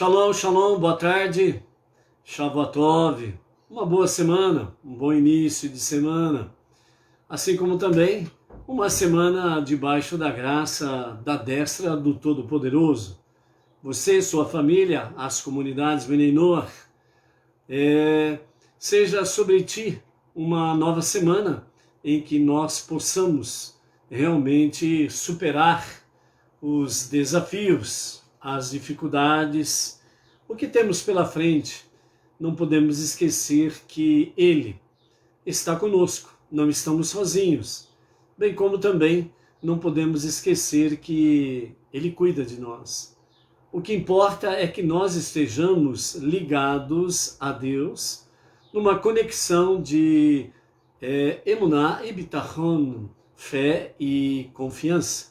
Shalom, shalom, boa tarde, Shavuot, uma boa semana, um bom início de semana, assim como também uma semana debaixo da graça da destra do Todo-Poderoso. Você, sua família, as comunidades Bnei Noach, seja sobre ti uma nova semana em que nós possamos realmente superar os desafios, as dificuldades, o que temos pela frente. Não podemos esquecer que Ele está conosco, não estamos sozinhos, bem como também não podemos esquecer que Ele cuida de nós. O que importa é que nós estejamos ligados a Deus, numa conexão de emuná e bitachon, fé e confiança.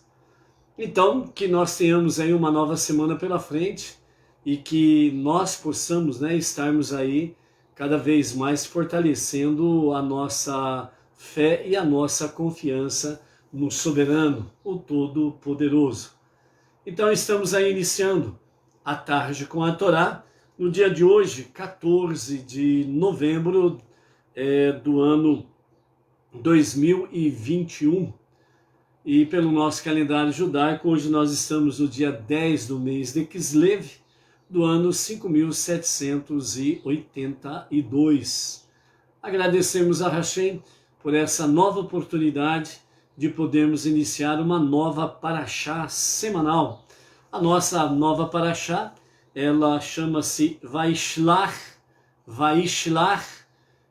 Então, que nós tenhamos aí uma nova semana pela frente e que nós possamos, estarmos aí cada vez mais fortalecendo a nossa fé e a nossa confiança no soberano, o Todo-Poderoso. Então, estamos aí iniciando a tarde com a Torá, no dia de hoje, 14 de novembro do ano 2021. E pelo nosso calendário judaico, hoje nós estamos no dia 10 do mês de Kislev, do ano 5782. Agradecemos a Hashem por essa nova oportunidade de podermos iniciar uma nova paraxá semanal. A nossa nova paraxá, ela chama-se Vaishlach,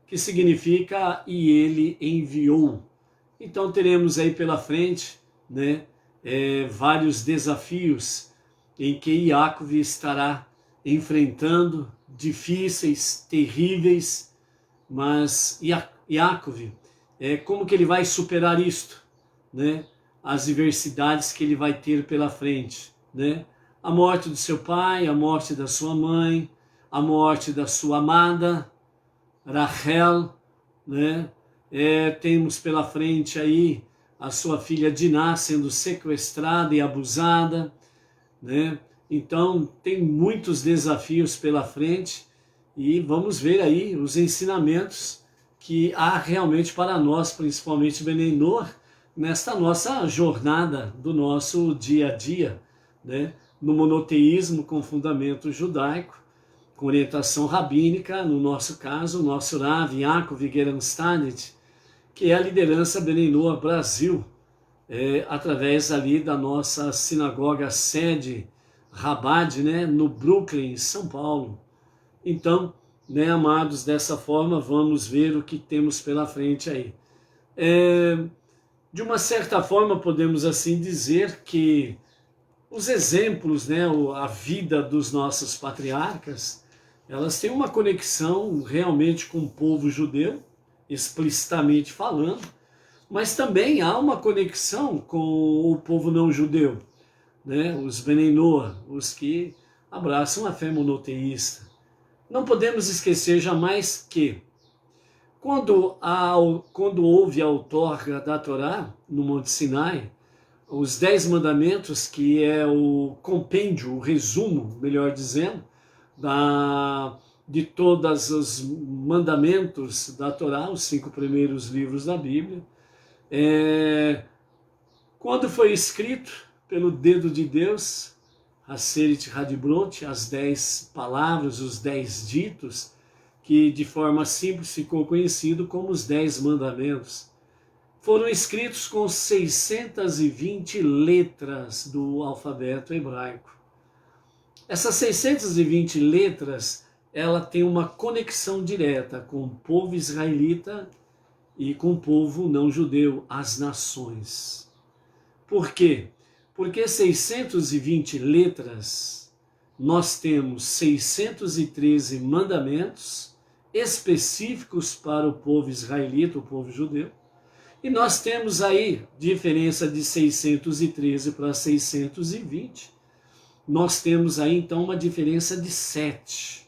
que significa e ele enviou. Então teremos aí pela frente vários desafios em que Yaakov estará enfrentando, difíceis, terríveis, mas Yaakov, como que ele vai superar isto? As diversidades que ele vai ter pela frente. A morte do seu pai, a morte da sua mãe, a morte da sua amada, Rachel, temos pela frente aí a sua filha Diná sendo sequestrada e abusada, Então tem muitos desafios pela frente e vamos ver aí os ensinamentos que há realmente para nós, principalmente Bnei Noach, nesta nossa jornada do nosso dia a dia, no monoteísmo com fundamento judaico, com orientação rabínica, no nosso caso, o nosso Rav Yaakov Geranstanet, que é a liderança Bnei Noach Brasil, através ali da nossa sinagoga sede Chabad, no Brooklyn, São Paulo. Então, amados, dessa forma vamos ver o que temos pela frente aí. De uma certa forma podemos assim dizer que os exemplos, a vida dos nossos patriarcas, elas têm uma conexão realmente com o povo judeu, explicitamente falando, mas também há uma conexão com o povo não judeu, os Bnei Noach, os que abraçam a fé monoteísta. Não podemos esquecer jamais que quando houve a outorga da Torá no Monte Sinai, os 10 mandamentos, que é o compêndio, o resumo, melhor dizendo, de todos os mandamentos da Torá, os 5 primeiros livros da Bíblia, quando foi escrito pelo dedo de Deus, Aseret Hadbrot, as 10 palavras, os 10 ditos, que de forma simples ficou conhecido como os 10 mandamentos, foram escritos com 620 letras do alfabeto hebraico. Essas 620 letras, ela tem uma conexão direta com o povo israelita e com o povo não judeu, as nações. Por quê? Porque 620 letras, nós temos 613 mandamentos específicos para o povo israelita, o povo judeu, e nós temos aí diferença de 613 para 620, nós temos aí então uma diferença de 7.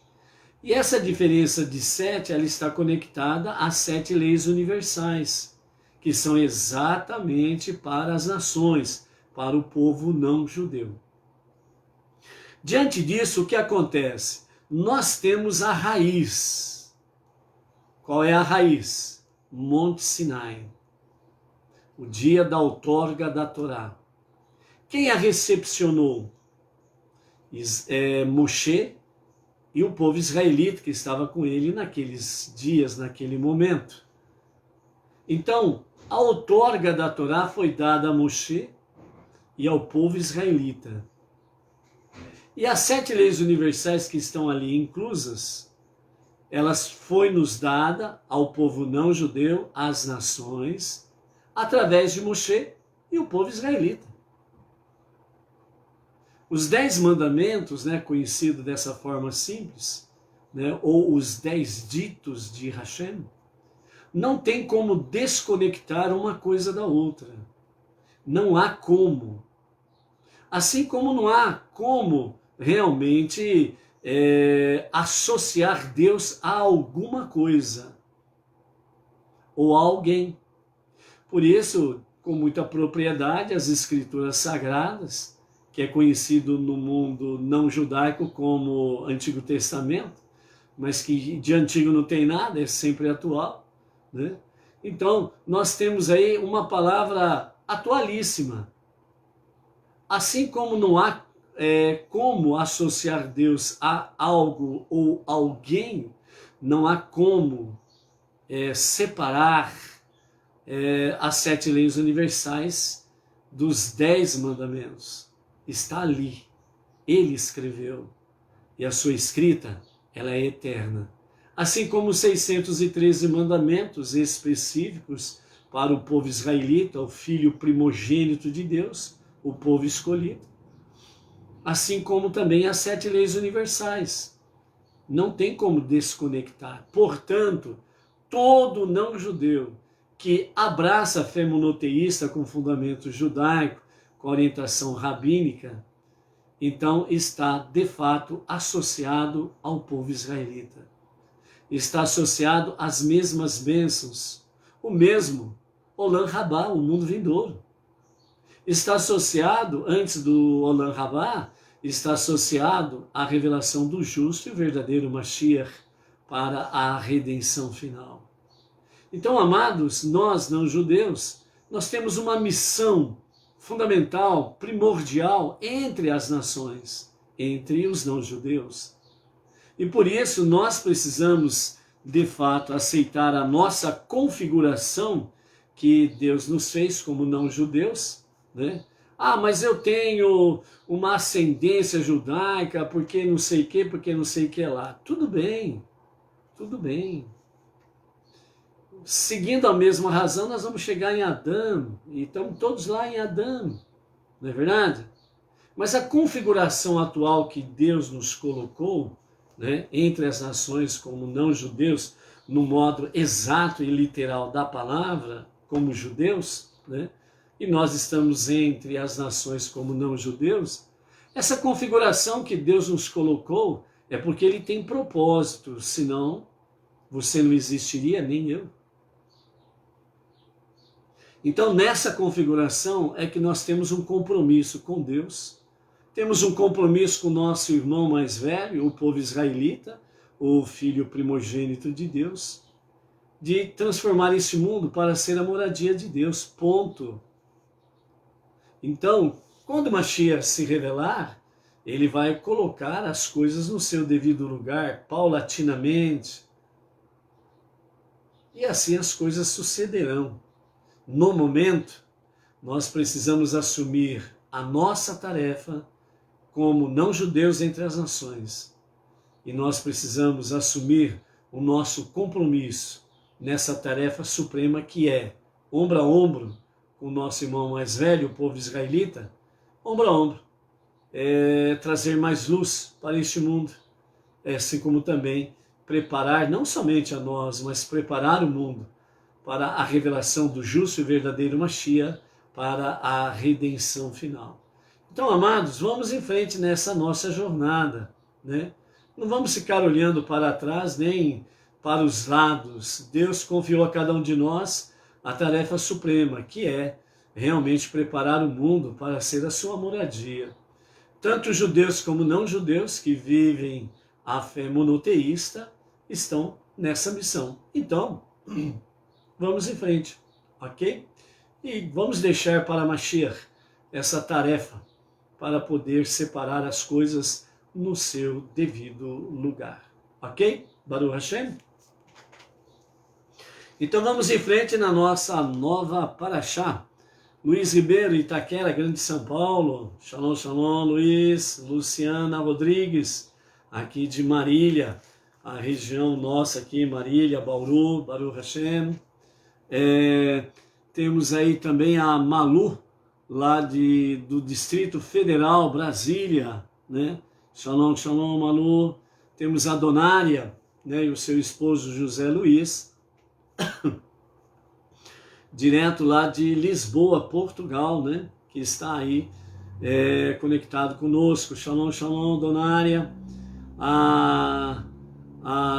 E essa diferença de 7, ela está conectada às 7 leis universais, que são exatamente para as nações, para o povo não judeu. Diante disso, o que acontece? Nós temos a raiz. Qual é a raiz? Monte Sinai, o dia da outorga da Torá. Quem a recepcionou? Moshe e o povo israelita que estava com ele naqueles dias, naquele momento. Então, a outorga da Torá foi dada a Moshe e ao povo israelita. E as 7 leis universais que estão ali inclusas, elas foi nos dada ao povo não judeu, às nações, através de Moshe e o povo israelita. Os 10 mandamentos, né, conhecido dessa forma simples, né, ou os 10 ditos de Hashem, não tem como desconectar uma coisa da outra. Não há como. Assim como não há como realmente associar Deus a alguma coisa ou a alguém. Por isso, com muita propriedade, as escrituras sagradas, que é conhecido no mundo não judaico como Antigo Testamento, mas que de antigo não tem nada, é sempre atual, né? Então, nós temos aí uma palavra atualíssima. Assim como não há como associar Deus a algo ou alguém, não há como separar as 7 leis universais dos 10 mandamentos. Está ali, ele escreveu, e a sua escrita, ela é eterna. Assim como os 613 mandamentos específicos para o povo israelita, o filho primogênito de Deus, o povo escolhido. Assim como também as 7 leis universais. Não tem como desconectar. Portanto, todo não judeu que abraça a fé monoteísta com fundamento judaico, com orientação rabínica, então está de fato associado ao povo israelita. Está associado às mesmas bênçãos, o mesmo Olam Rabá, o mundo vindouro. Está associado, antes do Olam Rabá, está associado à revelação do justo e verdadeiro Mashiach para a redenção final. Então, amados, nós não judeus, nós temos uma missão fundamental, primordial entre as nações, entre os não judeus. E por isso nós precisamos, de fato, aceitar a nossa configuração que Deus nos fez como não judeus, né? Ah, mas eu tenho uma ascendência judaica, porque não sei o que, porque não sei o que lá. Tudo bem, tudo bem. Seguindo a mesma razão, nós vamos chegar em Adão, e estamos todos lá em Adão, não é verdade? Mas a configuração atual que Deus nos colocou, né, entre as nações como não judeus, no modo exato e literal da palavra, como judeus, né, e nós estamos entre as nações como não judeus, essa configuração que Deus nos colocou é porque Ele tem propósito, senão você não existiria, nem eu. Então, nessa configuração é que nós temos um compromisso com Deus, temos um compromisso com o nosso irmão mais velho, o povo israelita, o filho primogênito de Deus, de transformar esse mundo para ser a moradia de Deus, ponto. Então, quando Mashiach se revelar, ele vai colocar as coisas no seu devido lugar, paulatinamente, e assim as coisas sucederão. No momento, nós precisamos assumir a nossa tarefa como não-judeus entre as nações. E nós precisamos assumir o nosso compromisso nessa tarefa suprema que é, ombro a ombro, com o nosso irmão mais velho, o povo israelita, ombro a ombro, trazer mais luz para este mundo, assim como também preparar, não somente a nós, mas preparar o mundo para a revelação do justo e verdadeiro Mashiach, para a redenção final. Então, amados, vamos em frente nessa nossa jornada, né? Não vamos ficar olhando para trás, nem para os lados. Deus confiou a cada um de nós a tarefa suprema, que é realmente preparar o mundo para ser a sua moradia. tanto judeus como não judeus que vivem a fé monoteísta estão nessa missão. Então, vamos em frente, ok? E vamos deixar para Mashiach essa tarefa para poder separar as coisas no seu devido lugar, ok? Baruch Hashem? Então vamos em frente na nossa nova Parashá. Luiz Ribeiro, Itaquera, Grande São Paulo. Shalom, shalom, Luiz. Luciana Rodrigues, aqui de Marília, a região nossa aqui, Marília, Bauru, Baruch Hashem. Temos aí também a Malu, lá do Distrito Federal, Brasília, né? Shalom, shalom, Malu. Temos a Donária, né, e o seu esposo José Luiz, direto lá de Lisboa, Portugal, né, que está aí conectado conosco. Shalom, shalom, Donária. A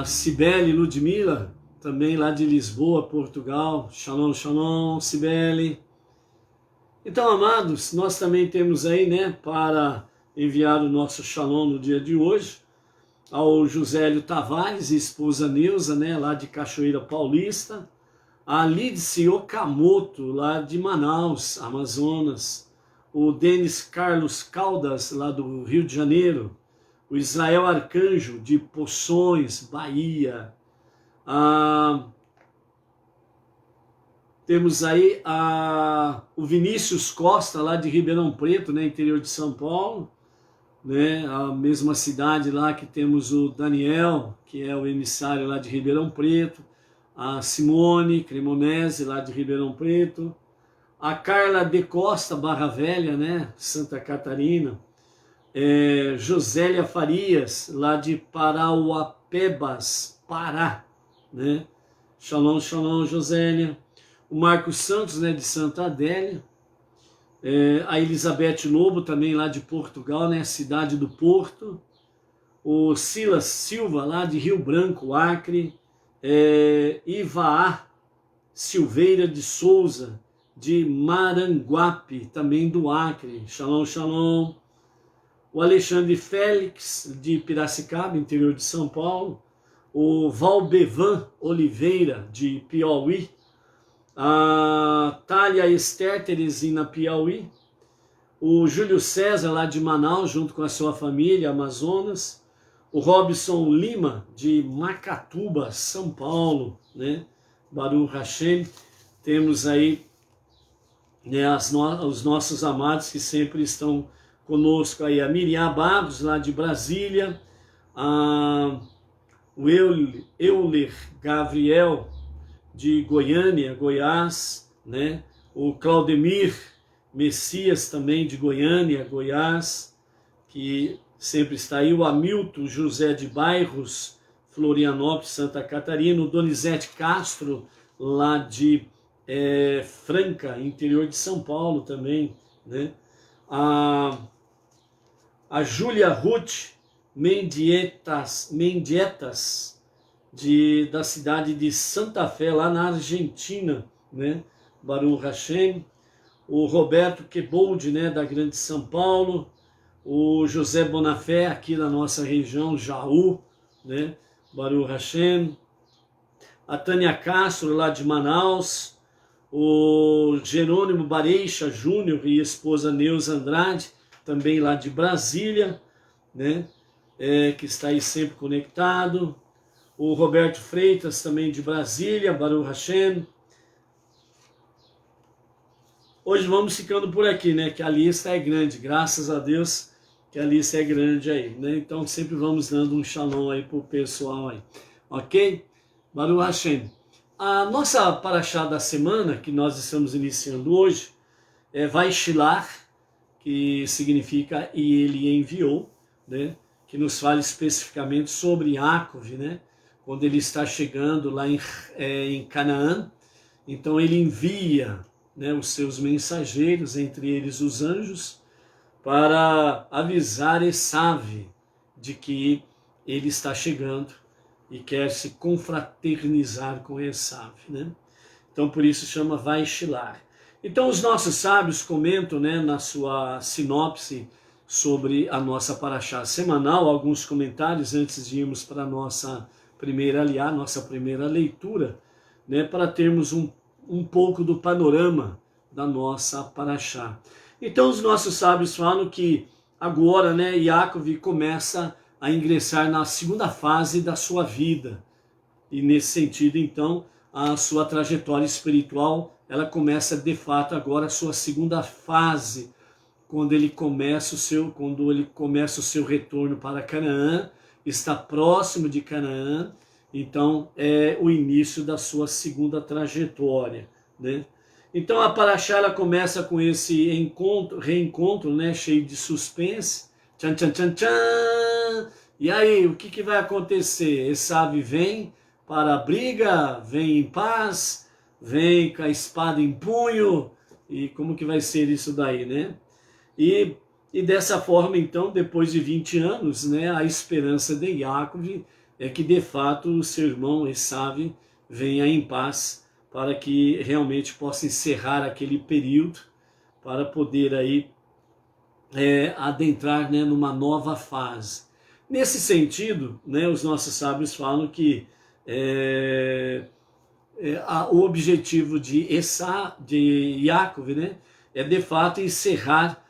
Cibele Ludmila, também lá de Lisboa, Portugal. Shalom, shalom, Cibele. Então, amados, nós também temos aí, né, para enviar o nosso shalom no dia de hoje, ao Josélio Tavares e esposa Neuza, né, lá de Cachoeira Paulista, a Lídice Okamoto, lá de Manaus, Amazonas, o Denis Carlos Caldas, lá do Rio de Janeiro, o Israel Arcanjo, de Poções, Bahia. Temos aí o Vinícius Costa, lá de Ribeirão Preto, né, interior de São Paulo, né, a mesma cidade lá que temos o Daniel, que é o emissário lá de Ribeirão Preto, a Simone Cremonese, lá de Ribeirão Preto, a Carla de Costa, Barra Velha, né, Santa Catarina, Josélia Farias, lá de Parauapebas, Pará, né, shalom, shalom, Josélia, o Marcos Santos, né, de Santa Adélia, a Elizabeth Lobo, também lá de Portugal, né, cidade do Porto, o Silas Silva, lá de Rio Branco, Acre, Ivaá Silveira de Souza, de Maranguape, também do Acre, shalom, shalom, o Alexandre Félix, de Piracicaba, interior de São Paulo, o Valbevan Oliveira, de Piauí, a Thalia Esther Teresina, Piauí, o Júlio César, lá de Manaus, junto com a sua família, Amazonas, o Robson Lima, de Macatuba, São Paulo, né? Baruch Hashem. Temos aí, né, os nossos amados que sempre estão conosco aí, a Miriam Barros, lá de Brasília, o Euler Gabriel, de Goiânia, Goiás, né? O Claudemir Messias, também de Goiânia, Goiás, que sempre está aí, o Hamilton José de Bairros, Florianópolis, Santa Catarina, o Donizete Castro, lá de Franca, interior de São Paulo também, né? A Júlia Ruth Mendietas, da cidade de Santa Fé, lá na Argentina, né? Baruch Hashem. O Roberto Quebold, né, da Grande São Paulo, o José Bonafé, aqui da nossa região, Jaú, né, Baruch Hashem, a Tânia Castro, lá de Manaus, o Jerônimo Bareixa Júnior e esposa Neuza Andrade, também lá de Brasília, né, que está aí sempre conectado, o Roberto Freitas, também de Brasília, Baruch Hashem. Hoje vamos ficando por aqui, né? Que a lista é grande, graças a Deus que a lista é grande aí, né? Então sempre vamos dando um shalom aí pro pessoal aí, ok? Baruch Hashem. A nossa paraxá da semana, que nós estamos iniciando hoje, é Vaishilar, que significa e ele enviou, né? Que nos fala especificamente sobre Yaakov, né? Quando ele está chegando lá em Canaã, então ele envia, né, os seus mensageiros, entre eles os anjos, para avisar Esav de que ele está chegando e quer se confraternizar com Esav, né? Então por isso chama Vaishilar. Então os nossos sábios comentam, né, na sua sinopse sobre a nossa paraxá semanal, alguns comentários antes de irmos para a nossa primeira aliá, nossa primeira leitura, né, para termos um pouco do panorama da nossa paraxá. Então os nossos sábios falam que agora, né, Yaakov começa a ingressar na segunda fase da sua vida. E nesse sentido, então, a sua trajetória espiritual, ela começa de fato agora a sua segunda fase, quando ele começa o seu retorno para Canaã, está próximo de Canaã, então é o início da sua segunda trajetória, né? Então a paraxá ela começa com esse reencontro, né, cheio de suspense. Tchan, tchan, tchan, tchan. E aí, o que vai acontecer? Esav vem para a briga, vem em paz, vem com a espada em punho, e como que vai ser isso daí, né? E dessa forma, então, depois de 20 anos, né, a esperança de Yaakov é que, de fato, o seu irmão Esav venha em paz, para que realmente possa encerrar aquele período, para poder aí adentrar, né, numa nova fase. Nesse sentido, né, os nossos sábios falam que o objetivo de Yaakov, né, é de fato encerrar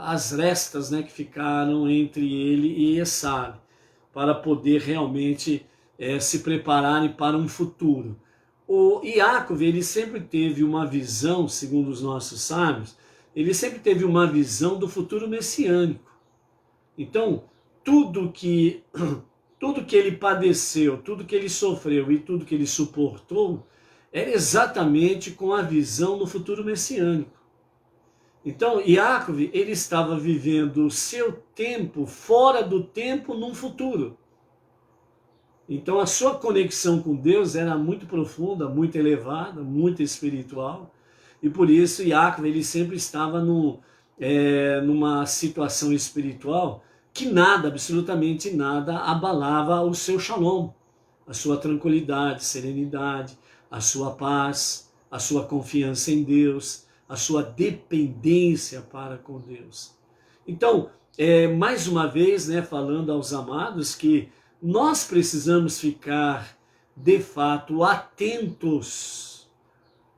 as restas, né, que ficaram entre ele e Esav, para poder realmente se prepararem para um futuro. O Yaakov, ele sempre teve uma visão, segundo os nossos sábios, ele sempre teve uma visão do futuro messiânico. Então, tudo que ele padeceu, tudo que ele sofreu e tudo que ele suportou, era exatamente com a visão do futuro messiânico. Então, Yaakov, ele estava vivendo o seu tempo fora do tempo num futuro. Então a sua conexão com Deus era muito profunda, muito elevada, muito espiritual, e por isso Yaakov ele sempre estava numa situação espiritual que nada, absolutamente nada, abalava o seu shalom, a sua tranquilidade, serenidade, a sua paz, a sua confiança em Deus, a sua dependência para com Deus. Então, mais uma vez, né, falando aos amados que nós precisamos ficar, de fato, atentos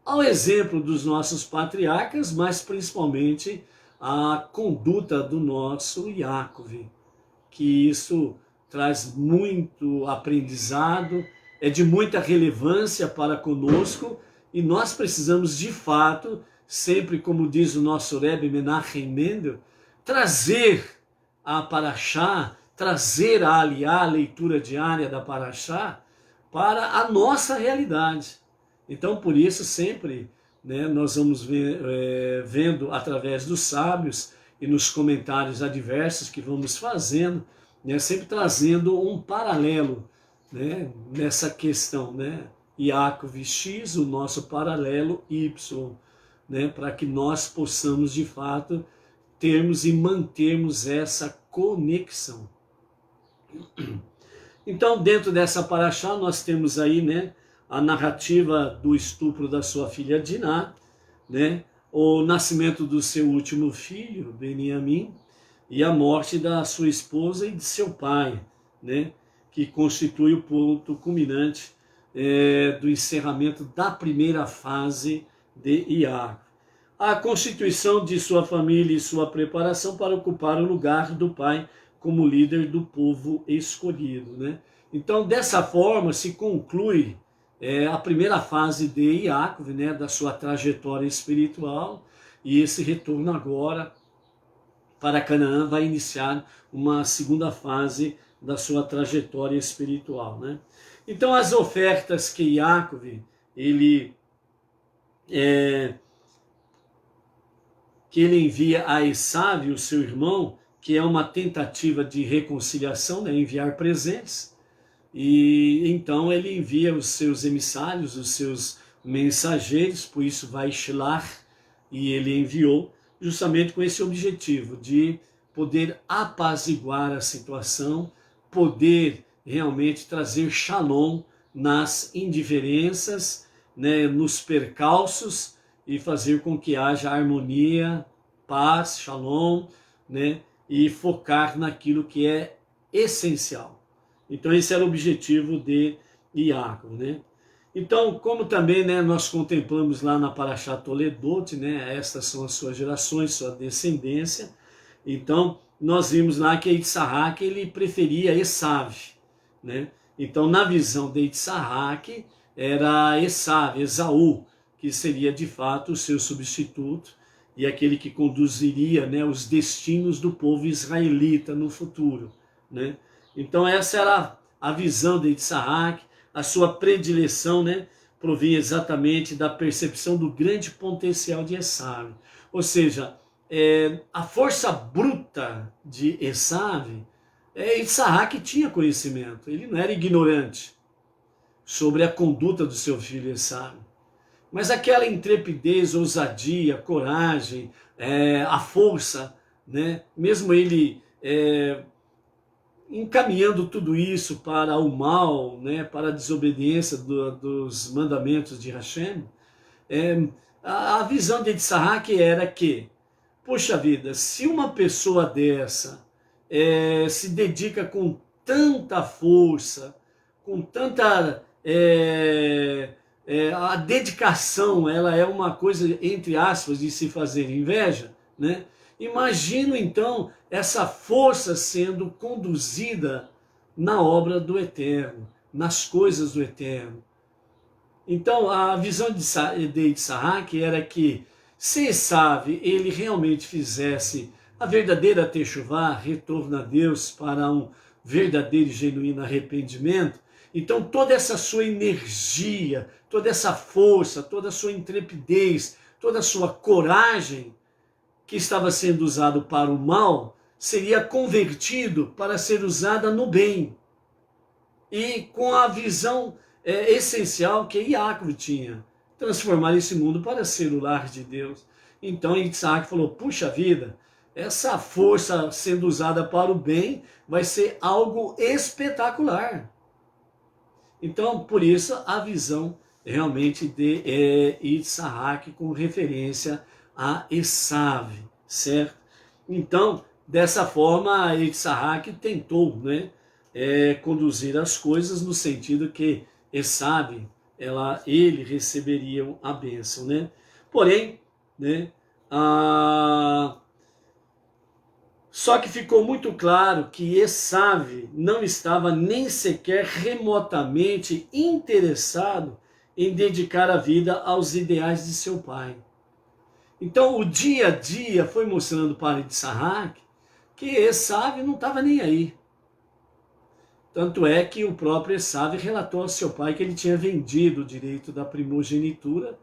ao exemplo dos nossos patriarcas, mas principalmente à conduta do nosso Yaakov, que isso traz muito aprendizado, é de muita relevância para conosco, e nós precisamos, de fato, sempre, como diz o nosso Rebbe Menachem Mendel, trazer a paraxá, trazer a aliá, a leitura diária da paraxá, para a nossa realidade. Então, por isso, sempre, né, nós vamos vendo através dos sábios e nos comentários adversos que vamos fazendo, né, sempre trazendo um paralelo, né, nessa questão, né, Yaakov X, o nosso paralelo Y, né, para que nós possamos, de fato, termos e mantermos essa conexão. Então, dentro dessa paraxá, nós temos aí, né, a narrativa do estupro da sua filha Diná, né, o nascimento do seu último filho, Beniamim, e a morte da sua esposa e de seu pai, né, que constitui o ponto culminante do encerramento da primeira fase de Yaakov. A constituição de sua família e sua preparação para ocupar o lugar do pai como líder do povo escolhido, né? Então, dessa forma, se conclui a primeira fase de Yaakov, né, da sua trajetória espiritual, e esse retorno agora para Canaã vai iniciar uma segunda fase da sua trajetória espiritual, né? Então, as ofertas que Yaakov, ele envia a Esav, o seu irmão, que é uma tentativa de reconciliação, né, enviar presentes, e então ele envia os seus emissários, os seus mensageiros, por isso vai Shlach, e ele enviou justamente com esse objetivo de poder apaziguar a situação, poder realmente trazer shalom nas indiferenças, né, nos percalços, e fazer com que haja harmonia paz, shalom, né? E focar naquilo que é essencial. Então esse era o objetivo de Iaco, né? Então, como também, né, nós contemplamos lá na Parashat Toledot, né, estas são as suas gerações, sua descendência. Então, nós vimos lá que Yitzhak, ele preferia Esav, né? Então, na visão de Yitzhak, era Esav, Esaú, que seria de fato o seu substituto e aquele que conduziria, né, os destinos do povo israelita no futuro, né? Então, essa era a visão de Yitzhak. A sua predileção, né, provinha exatamente da percepção do grande potencial de Esav. Ou seja, a força bruta de Esav, Yitzhak tinha conhecimento, ele não era ignorante sobre a conduta do seu filho Esav. Mas aquela intrepidez, ousadia, coragem, a força, né, mesmo ele encaminhando tudo isso para o mal, né, para a desobediência dos mandamentos de Hashem, a visão de Yitzhak era que, poxa vida, se uma pessoa dessa se dedica com tanta força, com tanta... a dedicação, ela é uma coisa, entre aspas, de se fazer inveja, né? Imagino então essa força sendo conduzida na obra do Eterno, nas coisas do Eterno. Então a visão de Yitzhak era que se Esav ele realmente fizesse a verdadeira techuvá, retorno a Deus para um verdadeiro e genuíno arrependimento, então toda essa sua energia, toda essa força, toda a sua intrepidez, toda a sua coragem que estava sendo usado para o mal, seria convertido para ser usada no bem. E com a visão essencial que Yaakov tinha, transformar esse mundo para ser o lar de Deus. Então Yitzhak falou, puxa vida, essa força sendo usada para o bem vai ser algo espetacular. Então, por isso, a visão realmente de Yitzhak com referência a Esav, certo? Então, dessa forma, Yitzhak tentou, né, conduzir as coisas no sentido que Esav, ele receberia a bênção, né? Porém, né, só que ficou muito claro que Esav não estava nem sequer remotamente interessado em dedicar a vida aos ideais de seu pai. Então o dia a dia foi mostrando para Yitzhak que Esav não estava nem aí. Tanto é que o próprio Esav relatou ao seu pai que ele tinha vendido o direito da primogenitura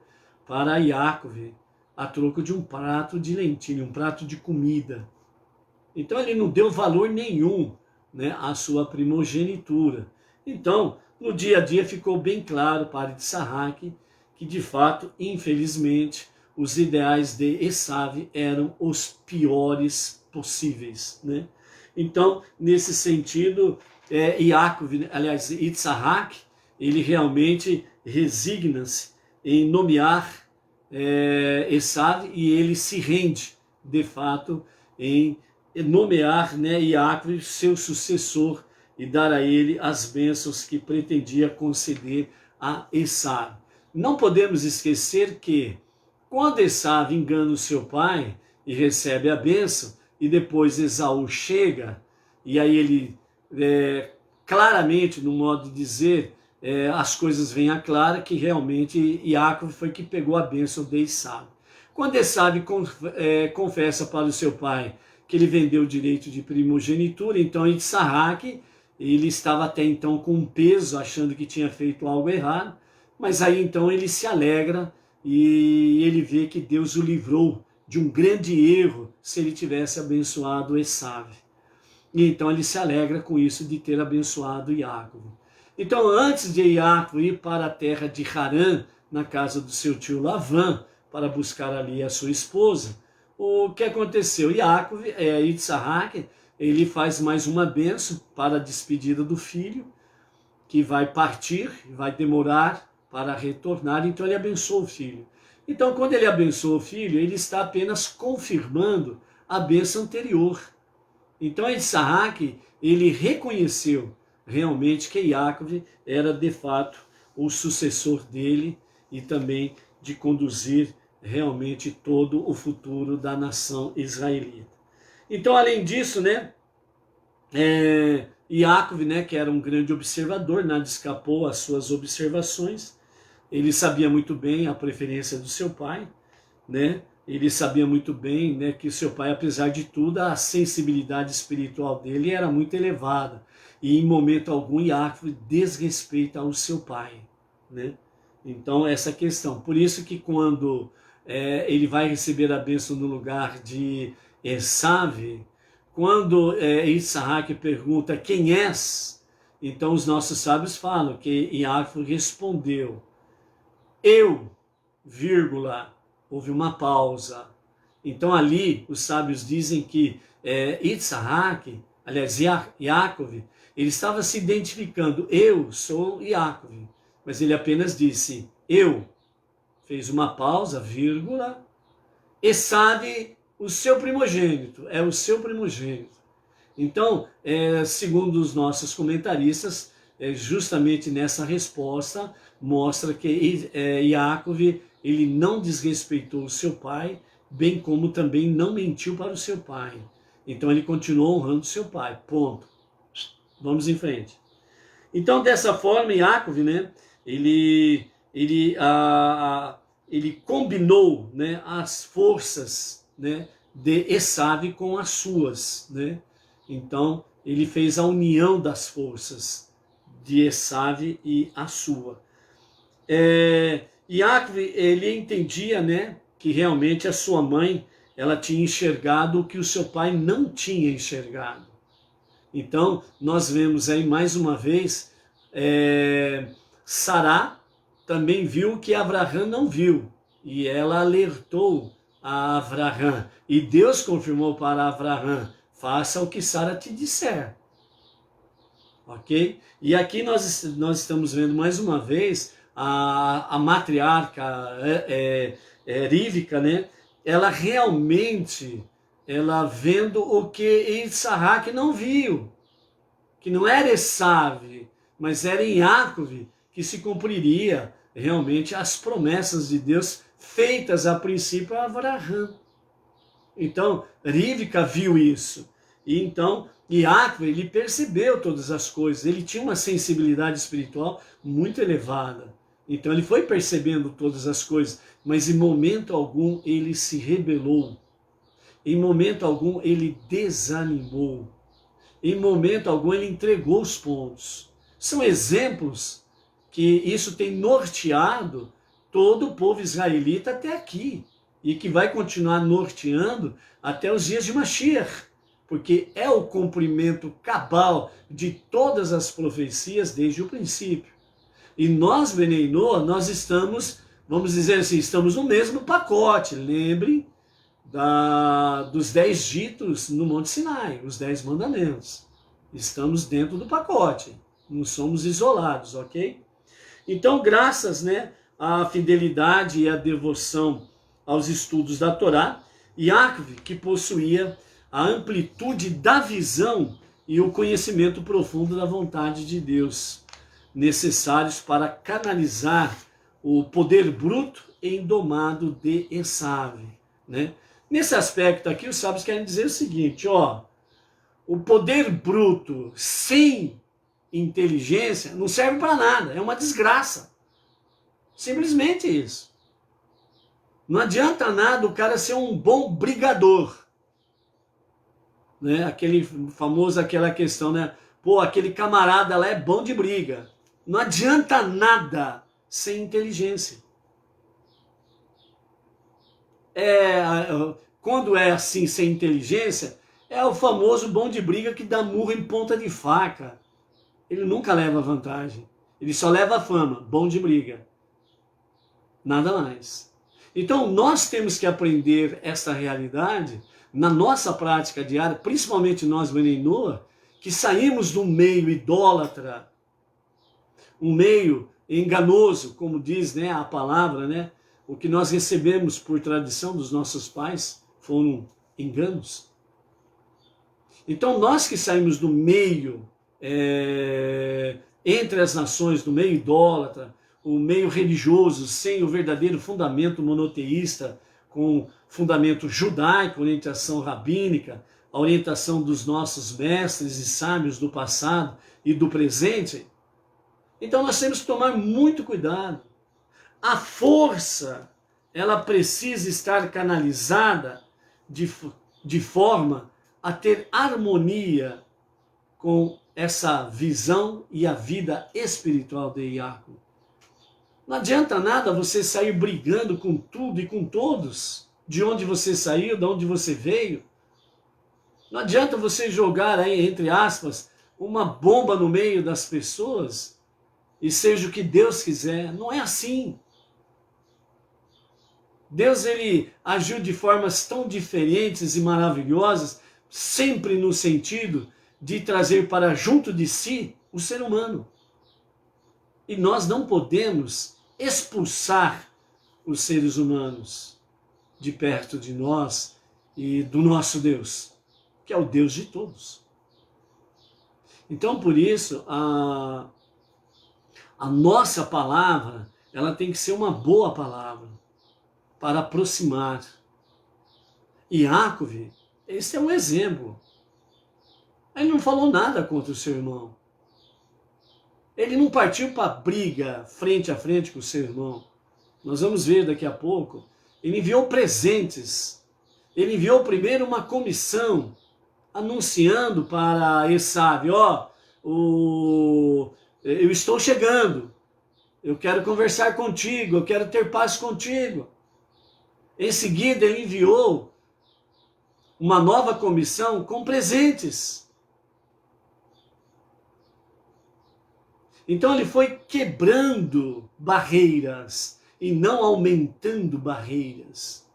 para Yaakov, a troco de um prato de lentilha, um prato de comida. Então ele não deu valor nenhum, né, à sua primogenitura. Então, no dia a dia ficou bem claro para Yitzhak que de fato, infelizmente, os ideais de Esav eram os piores possíveis, né? Então, nesse sentido, Yitzhak, ele realmente resigna-se em nomear Esav e ele se rende, de fato, em nomear, né, Yaakov seu sucessor e dar a ele as bênçãos que pretendia conceder a Esav. Não podemos esquecer que quando Esav engana o seu pai e recebe a bênção, e depois Esaú chega, e aí ele claramente, no modo de dizer, as coisas vêm à clara que realmente Yaakov foi que pegou a bênção de Esav. Quando Esav confessa para o seu pai que ele vendeu o direito de primogenitura, então Yitzhak, ele estava até então com um peso, achando que tinha feito algo errado, mas aí então ele se alegra e ele vê que Deus o livrou de um grande erro se ele tivesse abençoado Esav. E então ele se alegra com isso de ter abençoado Yaakov. Então antes de Yaakov ir para a terra de Harã, na casa do seu tio Lavã, para buscar ali a sua esposa, o que aconteceu? Yitzhak, ele faz mais uma bênção para a despedida do filho, que vai partir, vai demorar para retornar, então ele abençoa o filho. Então, quando ele abençoa o filho, ele está apenas confirmando a bênção anterior. Então, Isaac, ele reconheceu realmente que Yaakov era de fato o sucessor dele e também de conduzir realmente todo o futuro da nação israelita. Então, além disso, né, Yaakov, né, que era um grande observador, nada escapou às suas observações. Ele sabia muito bem a preferência do seu pai, né? Ele sabia muito bem, né, que o seu pai, apesar de tudo, a sensibilidade espiritual dele era muito elevada. E em momento algum Yaakov desrespeita ao seu pai, né? Então essa questão. Por isso que quando ele vai receber a bênção no lugar de Esav, quando Isaac pergunta quem és, então os nossos sábios falam que Yaakov respondeu, eu, vírgula, houve uma pausa. Então ali os sábios dizem que Isaac, aliás, Yaakov, ele estava se identificando, eu sou Yaakov, mas ele apenas disse, eu, fez uma pausa, vírgula, Esav, o seu primogênito, é o seu primogênito. Então, segundo os nossos comentaristas, justamente nessa resposta, mostra que Yaakov, ele não desrespeitou o seu pai, bem como também não mentiu para o seu pai. Então ele continuou honrando seu pai, ponto. Vamos em frente. Então dessa forma, Yaakov, né, ele combinou, né, as forças, né, de Esav com as suas, né? Então ele fez a união das forças de Esav e a sua. Yaakov, ele entendia, né, que realmente a sua mãe, ela tinha enxergado o que o seu pai não tinha enxergado. Então, nós vemos aí mais uma vez, Sará também viu o que Abraão não viu, e ela alertou a Abraão, e Deus confirmou para Abraão, faça o que Sara te disser. Ok? E aqui nós estamos vendo mais uma vez a matriarca Rívica, né? Ela realmente, ela vendo o que Isaac não viu, que não era Esav, mas era em Yaakov que se cumpriria realmente as promessas de Deus feitas a princípio a Abraão. Então, Rívica viu isso. E então, Yaakov, ele percebeu todas as coisas. Ele tinha uma sensibilidade espiritual muito elevada. Então, ele foi percebendo todas as coisas. Mas em momento algum, ele se rebelou. Em momento algum, ele desanimou. Em momento algum, ele entregou os pontos. São exemplos que isso tem norteado todo o povo israelita até aqui. E que vai continuar norteando até os dias de Mashiach, porque é o cumprimento cabal de todas as profecias desde o princípio. E nós, Bnei Noah, nós estamos, vamos dizer assim, estamos no mesmo pacote. Lembre dos 10 ditos no Monte Sinai, os 10 mandamentos. Estamos dentro do pacote, não somos isolados, ok? Então, graças, né, à fidelidade e à devoção aos estudos da Torá, Yaakov, que possuía a amplitude da visão e o conhecimento profundo da vontade de Deus, necessários para canalizar o poder bruto e indomado de Esav, né? Nesse aspecto aqui, os sábios querem dizer o seguinte, ó, o poder bruto sem inteligência não serve para nada, é uma desgraça. Simplesmente isso. Não adianta nada o cara ser um bom brigador. Né? Aquele famoso, aquela questão, né? Pô, aquele camarada lá é bom de briga. Não adianta nada sem inteligência. Quando é assim, sem inteligência, é o famoso bom de briga que dá murro em ponta de faca. Ele nunca leva vantagem. Ele só leva fama, bom de briga. Nada mais. Então nós temos que aprender essa realidade na nossa prática diária, principalmente nós, Bnei Noah, que saímos do meio idólatra, um meio enganoso, como diz, né, a palavra, né? o que nós recebemos por tradição dos nossos pais foram enganos. Então nós que saímos do meio, entre as nações, do meio idólatra, o meio religioso, sem o verdadeiro fundamento monoteísta, com fundamento judaico, orientação rabínica, a orientação dos nossos mestres e sábios do passado e do presente. Então nós temos que tomar muito cuidado. A força, ela precisa estar canalizada de forma a ter harmonia com essa visão e a vida espiritual de Iaco. Não adianta nada você sair brigando com tudo e com todos, de onde você saiu, de onde você veio. Não adianta você jogar aí, entre aspas, uma bomba no meio das pessoas e seja o que Deus quiser. Não é assim. Deus, ele agiu de formas tão diferentes e maravilhosas, sempre no sentido de trazer para junto de si o ser humano. E nós não podemos expulsar os seres humanos de perto de nós e do nosso Deus, que é o Deus de todos. Então, por isso, a nossa palavra, ela tem que ser uma boa palavra para aproximar. Iácov, esse é um exemplo. Ele não falou nada contra o seu irmão. Ele não partiu para briga frente a frente com o seu irmão. Nós vamos ver daqui a pouco. Ele enviou presentes. Ele enviou primeiro uma comissão anunciando para Esav, eu estou chegando. Eu quero conversar contigo, eu quero ter paz contigo. Em seguida, ele enviou uma nova comissão com presentes. Então ele foi quebrando barreiras e não aumentando barreiras.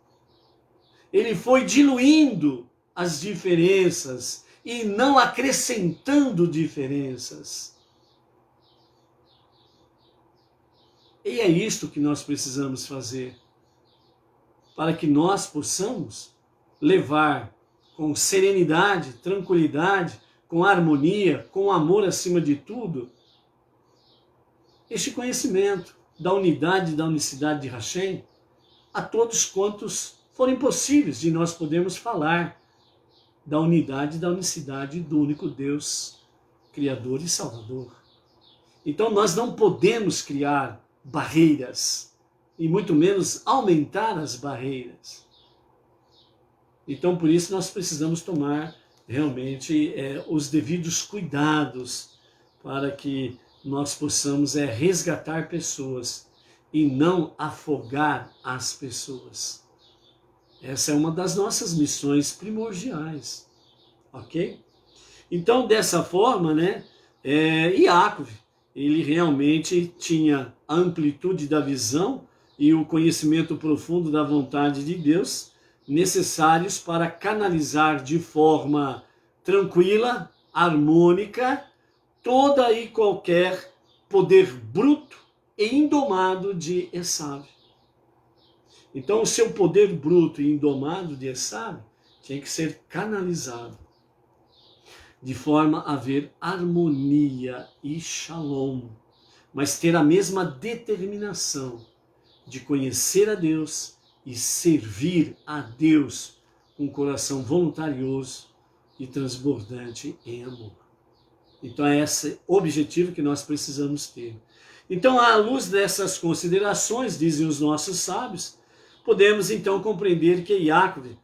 Ele foi diluindo as diferenças e não acrescentando diferenças. E é isto que nós precisamos fazer, para que nós possamos levar com serenidade, tranquilidade, com harmonia, com amor acima de tudo, este conhecimento da unidade e da unicidade de Hashem a todos quantos forem possíveis de nós podermos falar da unidade e da unicidade do único Deus, Criador e Salvador. Então nós não podemos criar barreiras e muito menos aumentar as barreiras. Então por isso nós precisamos tomar realmente os devidos cuidados para que nós possamos resgatar pessoas e não afogar as pessoas. Essa é uma das nossas missões primordiais, ok? Então, dessa forma, Iácov, ele realmente tinha a amplitude da visão e o conhecimento profundo da vontade de Deus necessários para canalizar de forma tranquila, harmônica, toda e qualquer poder bruto e indomado de Esav. Então o seu poder bruto e indomado de Esav tinha que ser canalizado de forma a haver harmonia e shalom, mas ter a mesma determinação de conhecer a Deus e servir a Deus com um coração voluntarioso e transbordante em amor. Então é esse objetivo que nós precisamos ter. Então, à luz dessas considerações, dizem os nossos sábios, podemos então compreender que Iácov,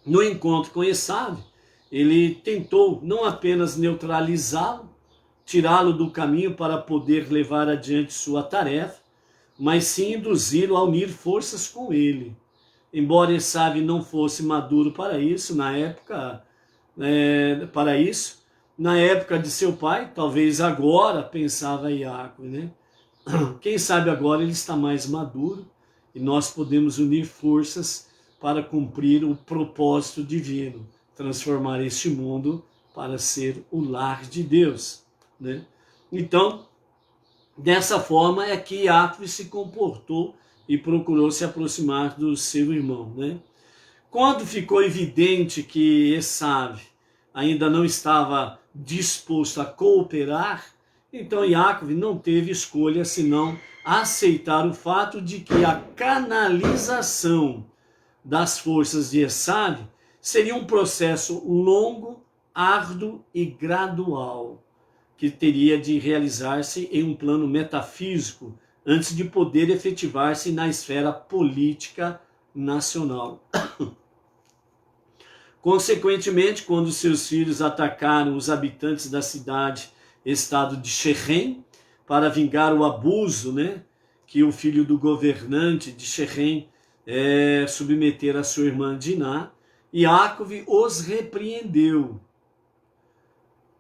no encontro com Esav, ele tentou não apenas neutralizá-lo, tirá-lo do caminho para poder levar adiante sua tarefa, mas sim induzi-lo a unir forças com ele. Embora Esav não fosse maduro para isso, na época de seu pai, talvez agora, pensava Iácov, Quem sabe agora ele está mais maduro e nós podemos unir forças para cumprir o propósito divino, transformar este mundo para ser o lar de Deus, Então, dessa forma é que Iácov se comportou e procurou se aproximar do seu irmão, né? Quando ficou evidente que Esaú ainda não estava disposto a cooperar, então Jacob não teve escolha senão aceitar o fato de que a canalização das forças de Esaú seria um processo longo, árduo e gradual, que teria de realizar-se em um plano metafísico antes de poder efetivar-se na esfera política nacional. Consequentemente, quando seus filhos atacaram os habitantes da cidade-estado de Shehem, para vingar o abuso, né, que o filho do governante de Shehem submetera a sua irmã Diná, Jacob os repreendeu.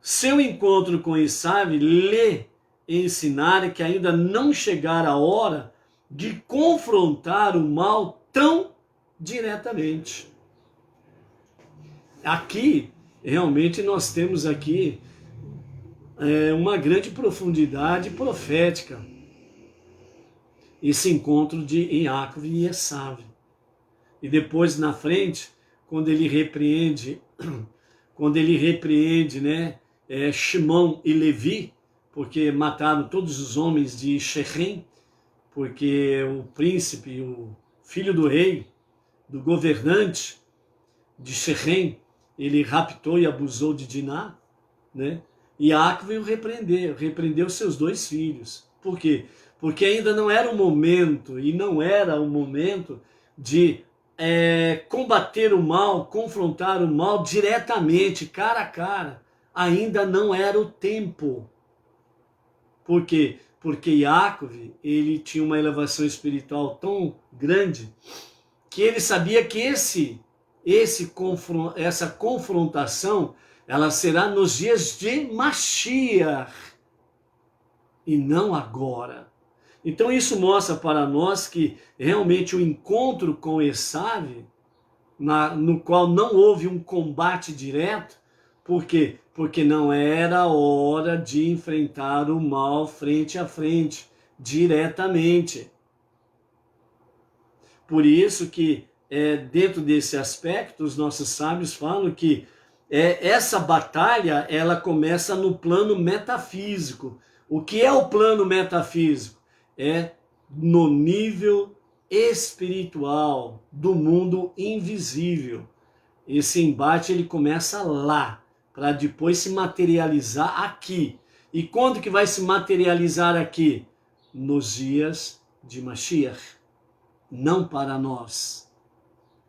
Seu encontro com Esaú lhe ensinara que ainda não chegara a hora de confrontar o mal tão diretamente. Aqui, realmente, nós temos aqui uma grande profundidade profética. Esse encontro de Jacob e Esaú. E depois, na frente, quando ele repreende, né, Shimon e Levi, porque mataram todos os homens de Shechem, porque o príncipe, o filho do rei, do governante de Shechem, ele raptou e abusou de Diná, né? E Jacob o repreendeu seus dois filhos. Por quê? Porque ainda não era o momento, e não era o momento de combater o mal, confrontar o mal diretamente, cara a cara. Ainda não era o tempo. Por quê? Porque Jacob, ele tinha uma elevação espiritual tão grande que ele sabia que essa confrontação, ela será nos dias de Mashiach e não agora. Então isso mostra para nós que realmente o encontro com Esaú, no qual não houve um combate direto, por quê? Porque não era hora de enfrentar o mal frente a frente, diretamente. Por isso que dentro desse aspecto, os nossos sábios falam que essa batalha, ela começa no plano metafísico. O que é o plano metafísico? É no nível espiritual do mundo invisível. Esse embate ele começa lá, para depois se materializar aqui. E quando que vai se materializar aqui? Nos dias de Mashiach. Não para nós.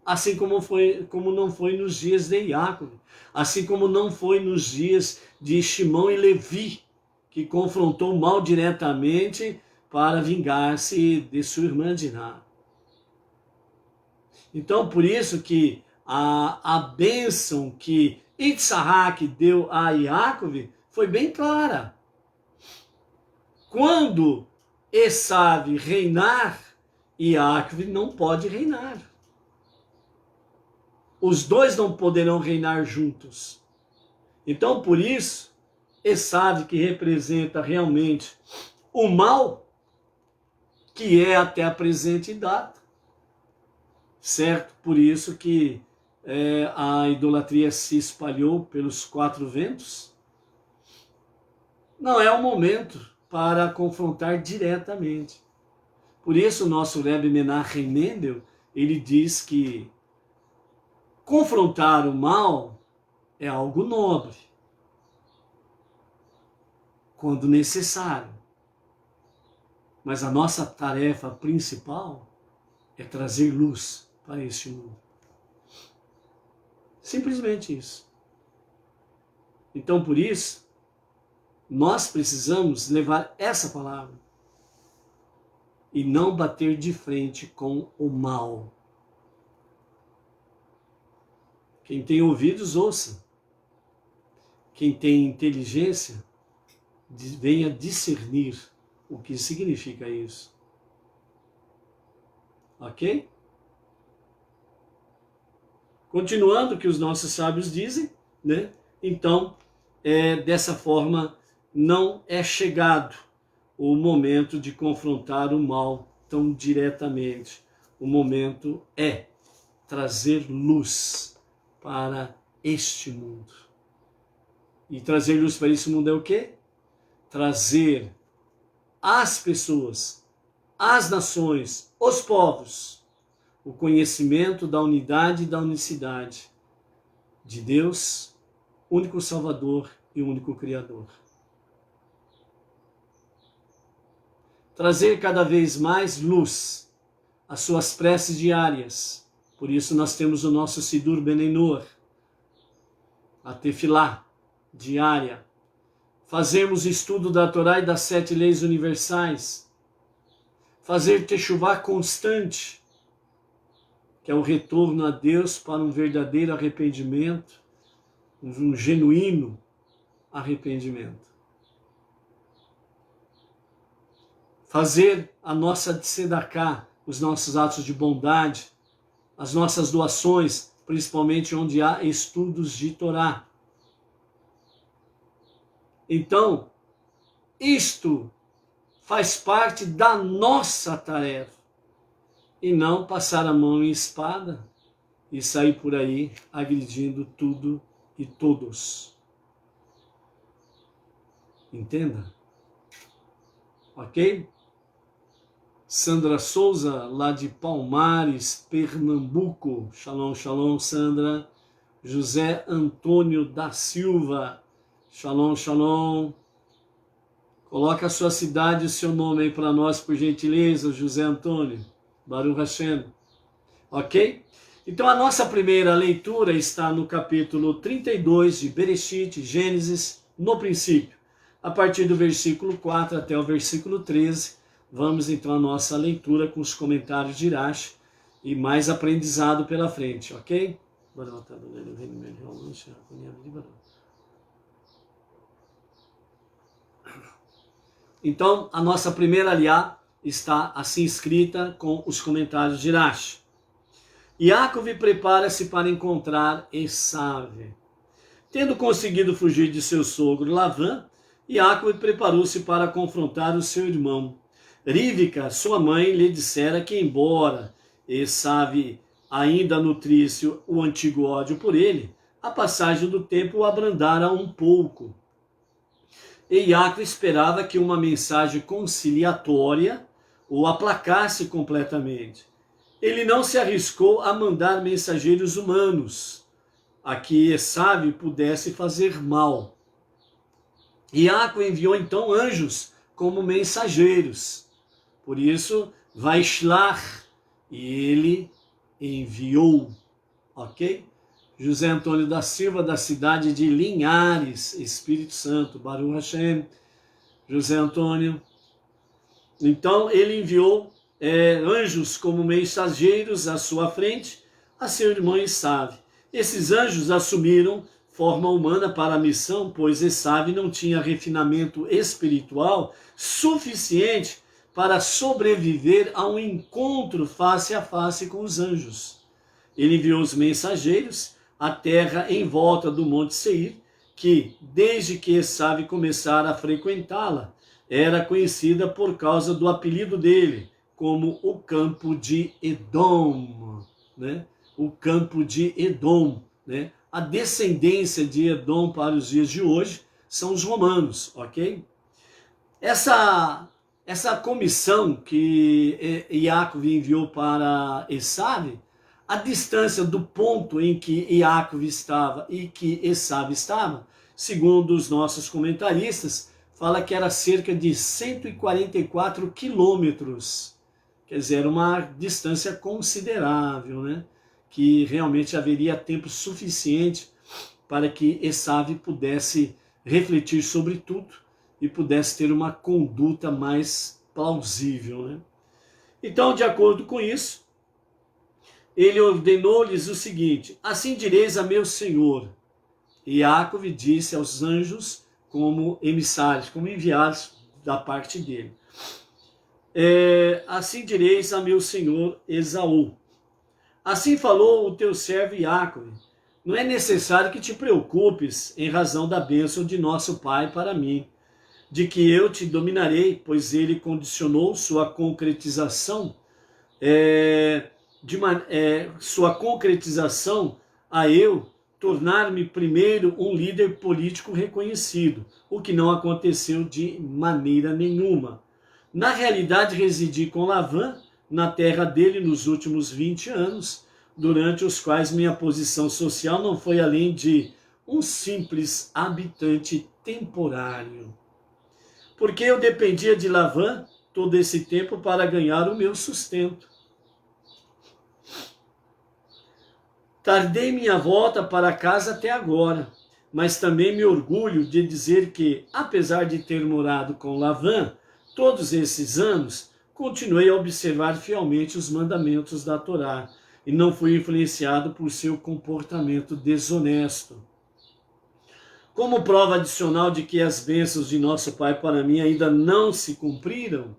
Assim como não foi nos dias de Jacob. Assim como não foi nos dias de Shimon e Levi, que confrontou o mal diretamente para vingar-se de sua irmã Diná. Então, por isso que a bênção que Yitzhak deu a Jacob foi bem clara. Quando Esaú reinar, Jacob não pode reinar. Os dois não poderão reinar juntos. Então, por isso, Esaú, que representa realmente o mal, que é até a presente data, certo? Por isso que a idolatria se espalhou pelos quatro ventos. Não é o momento para confrontar diretamente. Por isso o nosso Rebbe Menachem Mendel, ele diz que confrontar o mal é algo nobre, quando necessário. Mas a nossa tarefa principal é trazer luz para este mundo. Simplesmente isso. Então, por isso, nós precisamos levar essa palavra e não bater de frente com o mal. Quem tem ouvidos, ouça. Quem tem inteligência, venha discernir o que significa isso. Ok? Continuando o que os nossos sábios dizem, né? Então, dessa forma, não é chegado o momento de confrontar o mal tão diretamente. O momento é trazer luz para este mundo. E trazer luz para esse mundo é o quê? Trazer às pessoas, às nações, os povos, o conhecimento da unidade e da unicidade de Deus, único Salvador e único Criador. Trazer cada vez mais luz às suas preces diárias. Por isso nós temos o nosso Sidur Benenor, a Tefilá diária. Fazermos estudo da Torá e das 7 leis universais. Fazer Teshuvá constante, que é o retorno a Deus para um verdadeiro arrependimento, um genuíno arrependimento. Fazer a nossa tzedakah, os nossos atos de bondade, as nossas doações, principalmente onde há estudos de Torá. Então, isto faz parte da nossa tarefa, e não passar a mão em espada e sair por aí agredindo tudo e todos. Entenda? Ok? Sandra Souza, lá de Palmares, Pernambuco. Shalom, shalom, Sandra. José Antônio da Silva. Shalom, shalom. Coloca a sua cidade e o seu nome aí para nós, por gentileza, José Antônio. Baruch Hashem. Ok? Então a nossa primeira leitura está no capítulo 32 de Bereshit, Gênesis, no princípio. A partir do versículo 4 até o versículo 13, vamos então à nossa leitura com os comentários de Irache e mais aprendizado pela frente, ok? Então, a nossa primeira aliá está assim escrita com os comentários de Irache. Yaakov prepara-se para encontrar Esav. Tendo conseguido fugir de seu sogro Lavã, Yaakov preparou-se para confrontar o seu irmão. Rivka, sua mãe, lhe dissera que, embora Esav ainda nutrisse o antigo ódio por ele, a passagem do tempo o abrandara um pouco. E Yaakov esperava que uma mensagem conciliatória o aplacasse completamente. Ele não se arriscou a mandar mensageiros humanos, a que Esav pudesse fazer mal. Yaakov enviou então anjos como mensageiros. Por isso, Vaishlach, e ele enviou, ok? José Antônio da Silva, da cidade de Linhares, Espírito Santo, Baruch Hashem, José Antônio. Então, ele enviou anjos como mensageiros à sua frente, a seu irmão Esav. Esses anjos assumiram forma humana para a missão, pois Esav não tinha refinamento espiritual suficiente para sobreviver a um encontro face a face com os anjos. Ele enviou os mensageiros à terra em volta do Monte Seir, que, desde que Esav começara a frequentá-la, era conhecida por causa do apelido dele, como o campo de Edom, né? O campo de Edom, né? A descendência de Edom para os dias de hoje são os romanos, ok? Essa comissão que Yaakov enviou para Esav, a distância do ponto em que Yaakov estava e que Esav estava, segundo os nossos comentaristas, fala que era cerca de 144 quilômetros. Quer dizer, era uma distância considerável, né? Que realmente haveria tempo suficiente para que Esav pudesse refletir sobre tudo e pudesse ter uma conduta mais plausível, né? Então, de acordo com isso, ele ordenou-lhes o seguinte: assim direis a meu senhor. E Yaakov disse aos anjos como emissários, como enviados da parte dele. Assim direis a meu senhor Esaú. Assim falou o teu servo Yaakov. Não é necessário que te preocupes em razão da bênção de nosso pai para mim. de que eu te dominarei, pois ele condicionou sua concretização, sua concretização a eu tornar-me primeiro um líder político reconhecido, o que não aconteceu de maneira nenhuma. Na realidade, residi com Lavan na terra dele nos últimos 20 anos, durante os quais minha posição social não foi além de um simples habitante temporário. Porque eu dependia de Lavan todo esse tempo para ganhar o meu sustento. Tardei minha volta para casa até agora, mas também me orgulho de dizer que, apesar de ter morado com Lavan todos esses anos, continuei a observar fielmente os mandamentos da Torá e não fui influenciado por seu comportamento desonesto. Como prova adicional de que as bênçãos de nosso Pai para mim ainda não se cumpriram,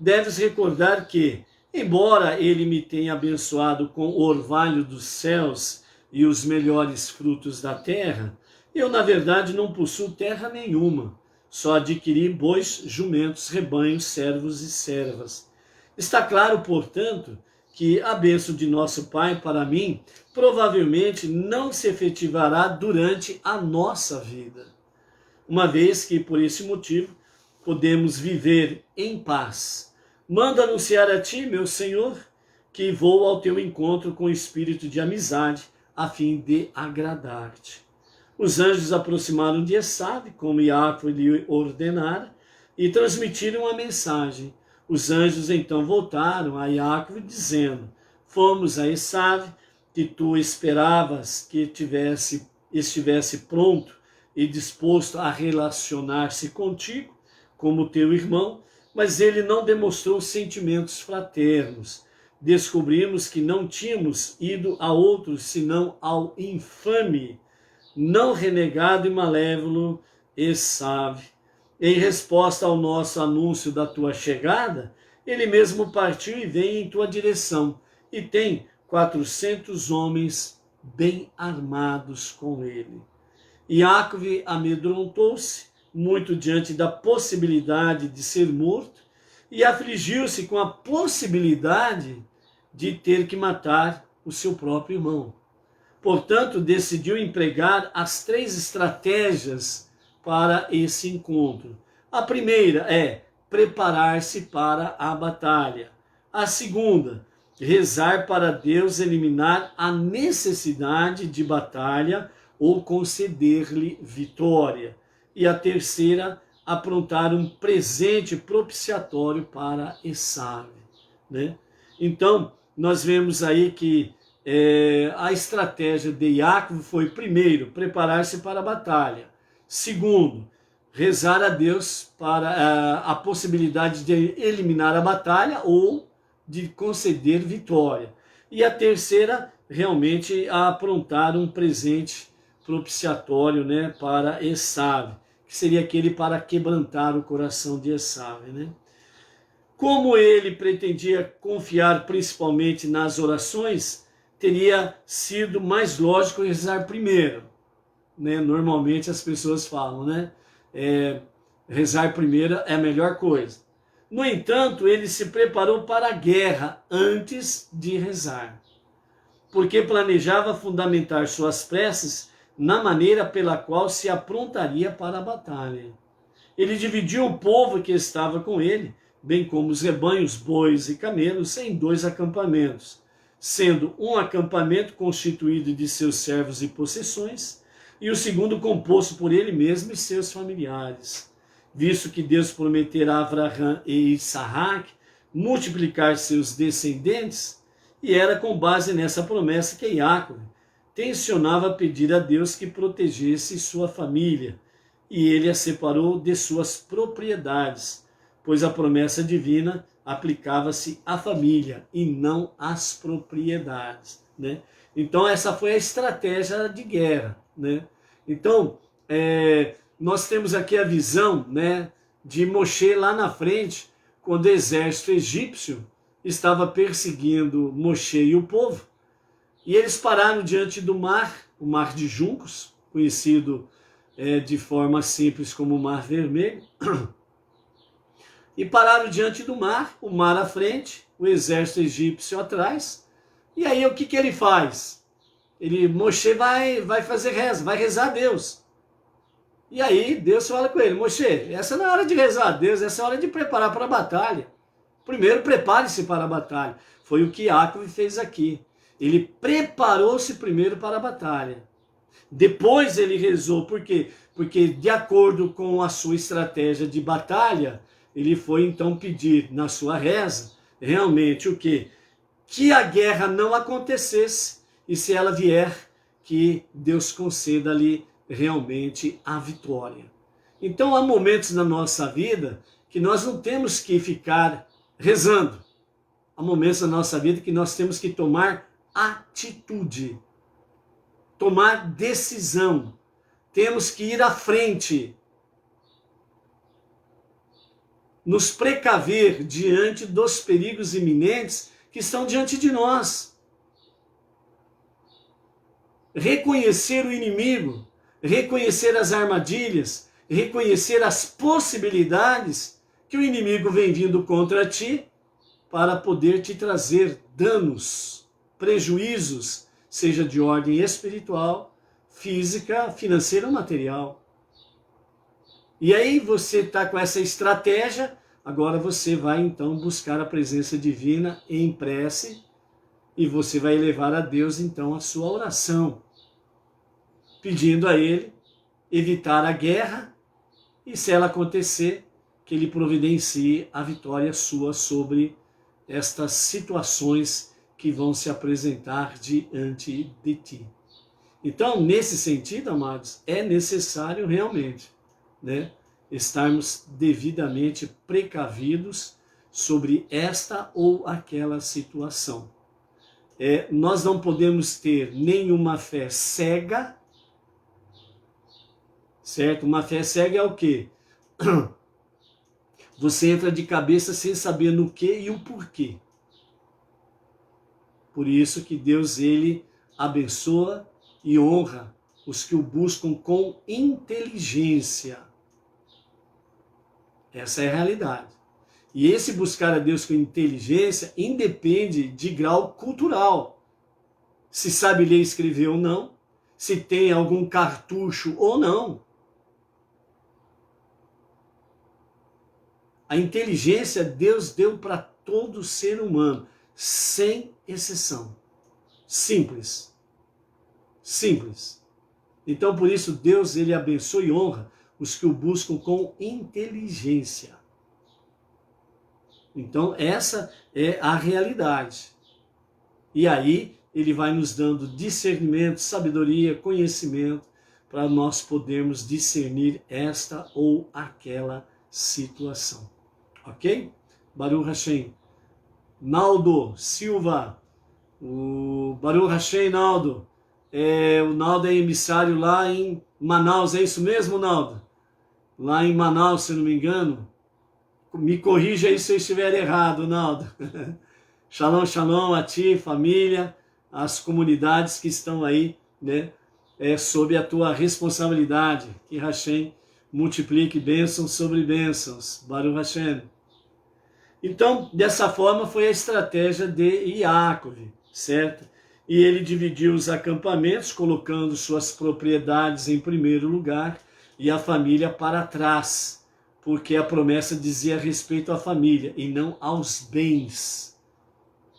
deves recordar que, embora ele me tenha abençoado com o orvalho dos céus e os melhores frutos da terra, eu na verdade não possuo terra nenhuma, só adquiri bois, jumentos, rebanhos, servos e servas. Está claro, portanto, que a bênção de nosso Pai para mim provavelmente não se efetivará durante a nossa vida, uma vez que, por esse motivo, podemos viver em paz. Manda anunciar a ti, meu Senhor, que vou ao teu encontro com espírito de amizade, a fim de agradar-te. Os anjos aproximaram de Esav, como Iaco lhe ordenara, e transmitiram a mensagem. Os anjos então voltaram a Iaco dizendo: fomos a Esav, que tu esperavas que estivesse pronto e disposto a relacionar-se contigo, como teu irmão, mas ele não demonstrou sentimentos fraternos. Descobrimos que não tínhamos ido a outros senão ao infame, não renegado e malévolo Esav. Em resposta ao nosso anúncio da tua chegada, ele mesmo partiu e vem em tua direção, e tem 400 homens bem armados com ele. Iacove amedrontou-se muito diante da possibilidade de ser morto e afligiu-se com a possibilidade de ter que matar o seu próprio irmão. Portanto, decidiu empregar as 3 estratégias para esse encontro. A primeira é preparar-se para a batalha. A segunda, rezar para Deus eliminar a necessidade de batalha ou conceder-lhe vitória. E a terceira, aprontar um presente propiciatório para Esav, né? Então, nós vemos aí que a estratégia de Iacob foi, primeiro, preparar-se para a batalha. Segundo, rezar a Deus para a possibilidade de eliminar a batalha ou de conceder vitória. E a terceira, realmente, aprontar um presente propiciatório, né, para Esav, que seria aquele para quebrantar o coração de Esav, né? Como ele pretendia confiar principalmente nas orações, teria sido mais lógico rezar primeiro, né? Normalmente as pessoas falam, né? Rezar primeiro é a melhor coisa. No entanto, ele se preparou para a guerra antes de rezar, porque planejava fundamentar suas preces na maneira pela qual se aprontaria para a batalha. Ele dividiu o povo que estava com ele, bem como os rebanhos, bois e camelos, em 2 acampamentos, sendo um acampamento constituído de seus servos e possessões, e o segundo composto por ele mesmo e seus familiares. Visto que Deus prometera a Abraham e Isaac multiplicar seus descendentes, e era com base nessa promessa que Iacob tensionava pedir a Deus que protegesse sua família, e ele a separou de suas propriedades, pois a promessa divina aplicava-se à família e não às propriedades, né? Então essa foi a estratégia de guerra, né? Então nós temos aqui a visão, né, de Moshe lá na frente, quando o exército egípcio estava perseguindo Moshe e o povo, e eles pararam diante do mar, o mar de juncos, conhecido de forma simples como o Mar Vermelho, e pararam diante do mar, o mar à frente, o exército egípcio atrás, e aí o que ele faz? Moshe vai fazer reza, vai rezar a Deus. E aí Deus fala com ele: Moshe, essa não é hora de rezar a Deus, essa é hora de preparar para a batalha. Primeiro prepare-se para a batalha. Foi o que Jacob fez aqui. Ele preparou-se primeiro para a batalha. Depois ele rezou. Por quê? Porque de acordo com a sua estratégia de batalha, ele foi então pedir na sua reza realmente o quê? Que a guerra não acontecesse, e se ela vier, que Deus conceda-lhe realmente a vitória. Então há momentos na nossa vida que nós não temos que ficar rezando. Há momentos na nossa vida que nós temos que tomar atitude, tomar decisão. Temos que ir à frente, nos precaver diante dos perigos iminentes que estão diante de nós. Reconhecer o inimigo, reconhecer as armadilhas, reconhecer as possibilidades que o inimigo vem vindo contra ti para poder te trazer danos, prejuízos, seja de ordem espiritual, física, financeira ou material. E aí você está com essa estratégia, agora você vai então buscar a presença divina em prece e você vai levar a Deus então a sua oração, pedindo a Ele evitar a guerra e, se ela acontecer, que Ele providencie a vitória sua sobre estas situações que vão se apresentar diante de ti. Então, nesse sentido, amados, é necessário realmente, estarmos devidamente precavidos sobre esta ou aquela situação. Nós não podemos ter nenhuma fé cega, certo? Uma fé cega é o quê? Você entra de cabeça sem saber no que e o porquê. Por isso que Deus, Ele abençoa e honra os que o buscam com inteligência. Essa é a realidade. E esse buscar a Deus com inteligência independe de grau cultural. Se sabe ler e escrever ou não, se tem algum cartucho ou não. A inteligência Deus deu para todo ser humano, sem exceção. Simples. Simples. Então, por isso, Deus, Ele abençoa e honra os que o buscam com inteligência. Então, essa é a realidade. E aí, Ele vai nos dando discernimento, sabedoria, conhecimento, para nós podermos discernir esta ou aquela situação. Ok? Baruch Hashem. Naldo Silva. O Baruch Hashem, Naldo. O Naldo é emissário lá em Manaus. É isso mesmo, Naldo? Lá em Manaus, se não me engano. Me corrija aí se eu estiver errado, Naldo. Shalom, shalom a ti, família, as comunidades que estão aí, sob a tua responsabilidade. Que Hashem multiplique bênçãos sobre bênçãos. Baruch Hashem. Então, dessa forma foi a estratégia de Jacob, certo? E ele dividiu os acampamentos, colocando suas propriedades em primeiro lugar e a família para trás, porque a promessa dizia respeito à família e não aos bens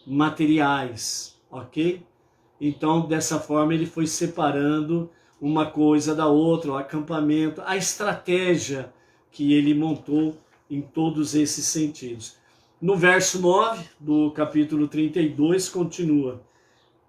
materiais, ok? Então, dessa forma, ele foi separando uma coisa da outra, o acampamento, a estratégia que ele montou em todos esses sentidos. No verso 9 do capítulo 32, continua.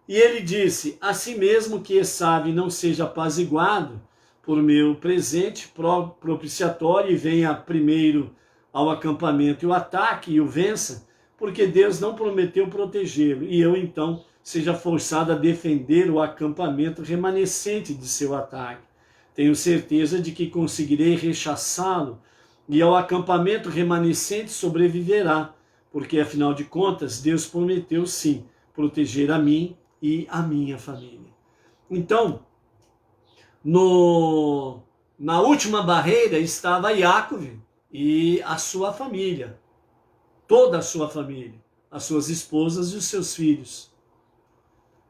E ele disse, assim mesmo que Esaú não seja apaziguado por meu presente propiciatório e venha primeiro ao acampamento e o ataque e o vença, porque Deus não prometeu protegê-lo, e eu então seja forçado a defender o acampamento remanescente de seu ataque. Tenho certeza de que conseguirei rechaçá-lo, e ao acampamento remanescente sobreviverá, porque afinal de contas Deus prometeu sim proteger a mim e a minha família. Então, no Na última barreira estava Iacov e a sua família, toda a sua família, as suas esposas e os seus filhos.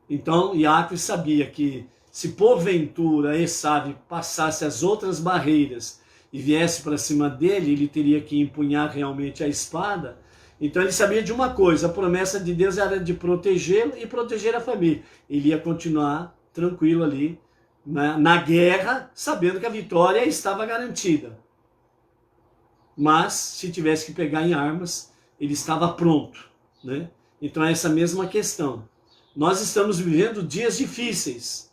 Então Iacov sabia que se porventura Esaú passasse as outras barreiras e viesse para cima dele, ele teria que empunhar realmente a espada. Então ele sabia de uma coisa, a promessa de Deus era de protegê-lo e proteger a família. Ele ia continuar tranquilo ali na guerra, sabendo que a vitória estava garantida. Mas se tivesse que pegar em armas, ele estava pronto, né? Então é essa mesma questão. Nós estamos vivendo dias difíceis.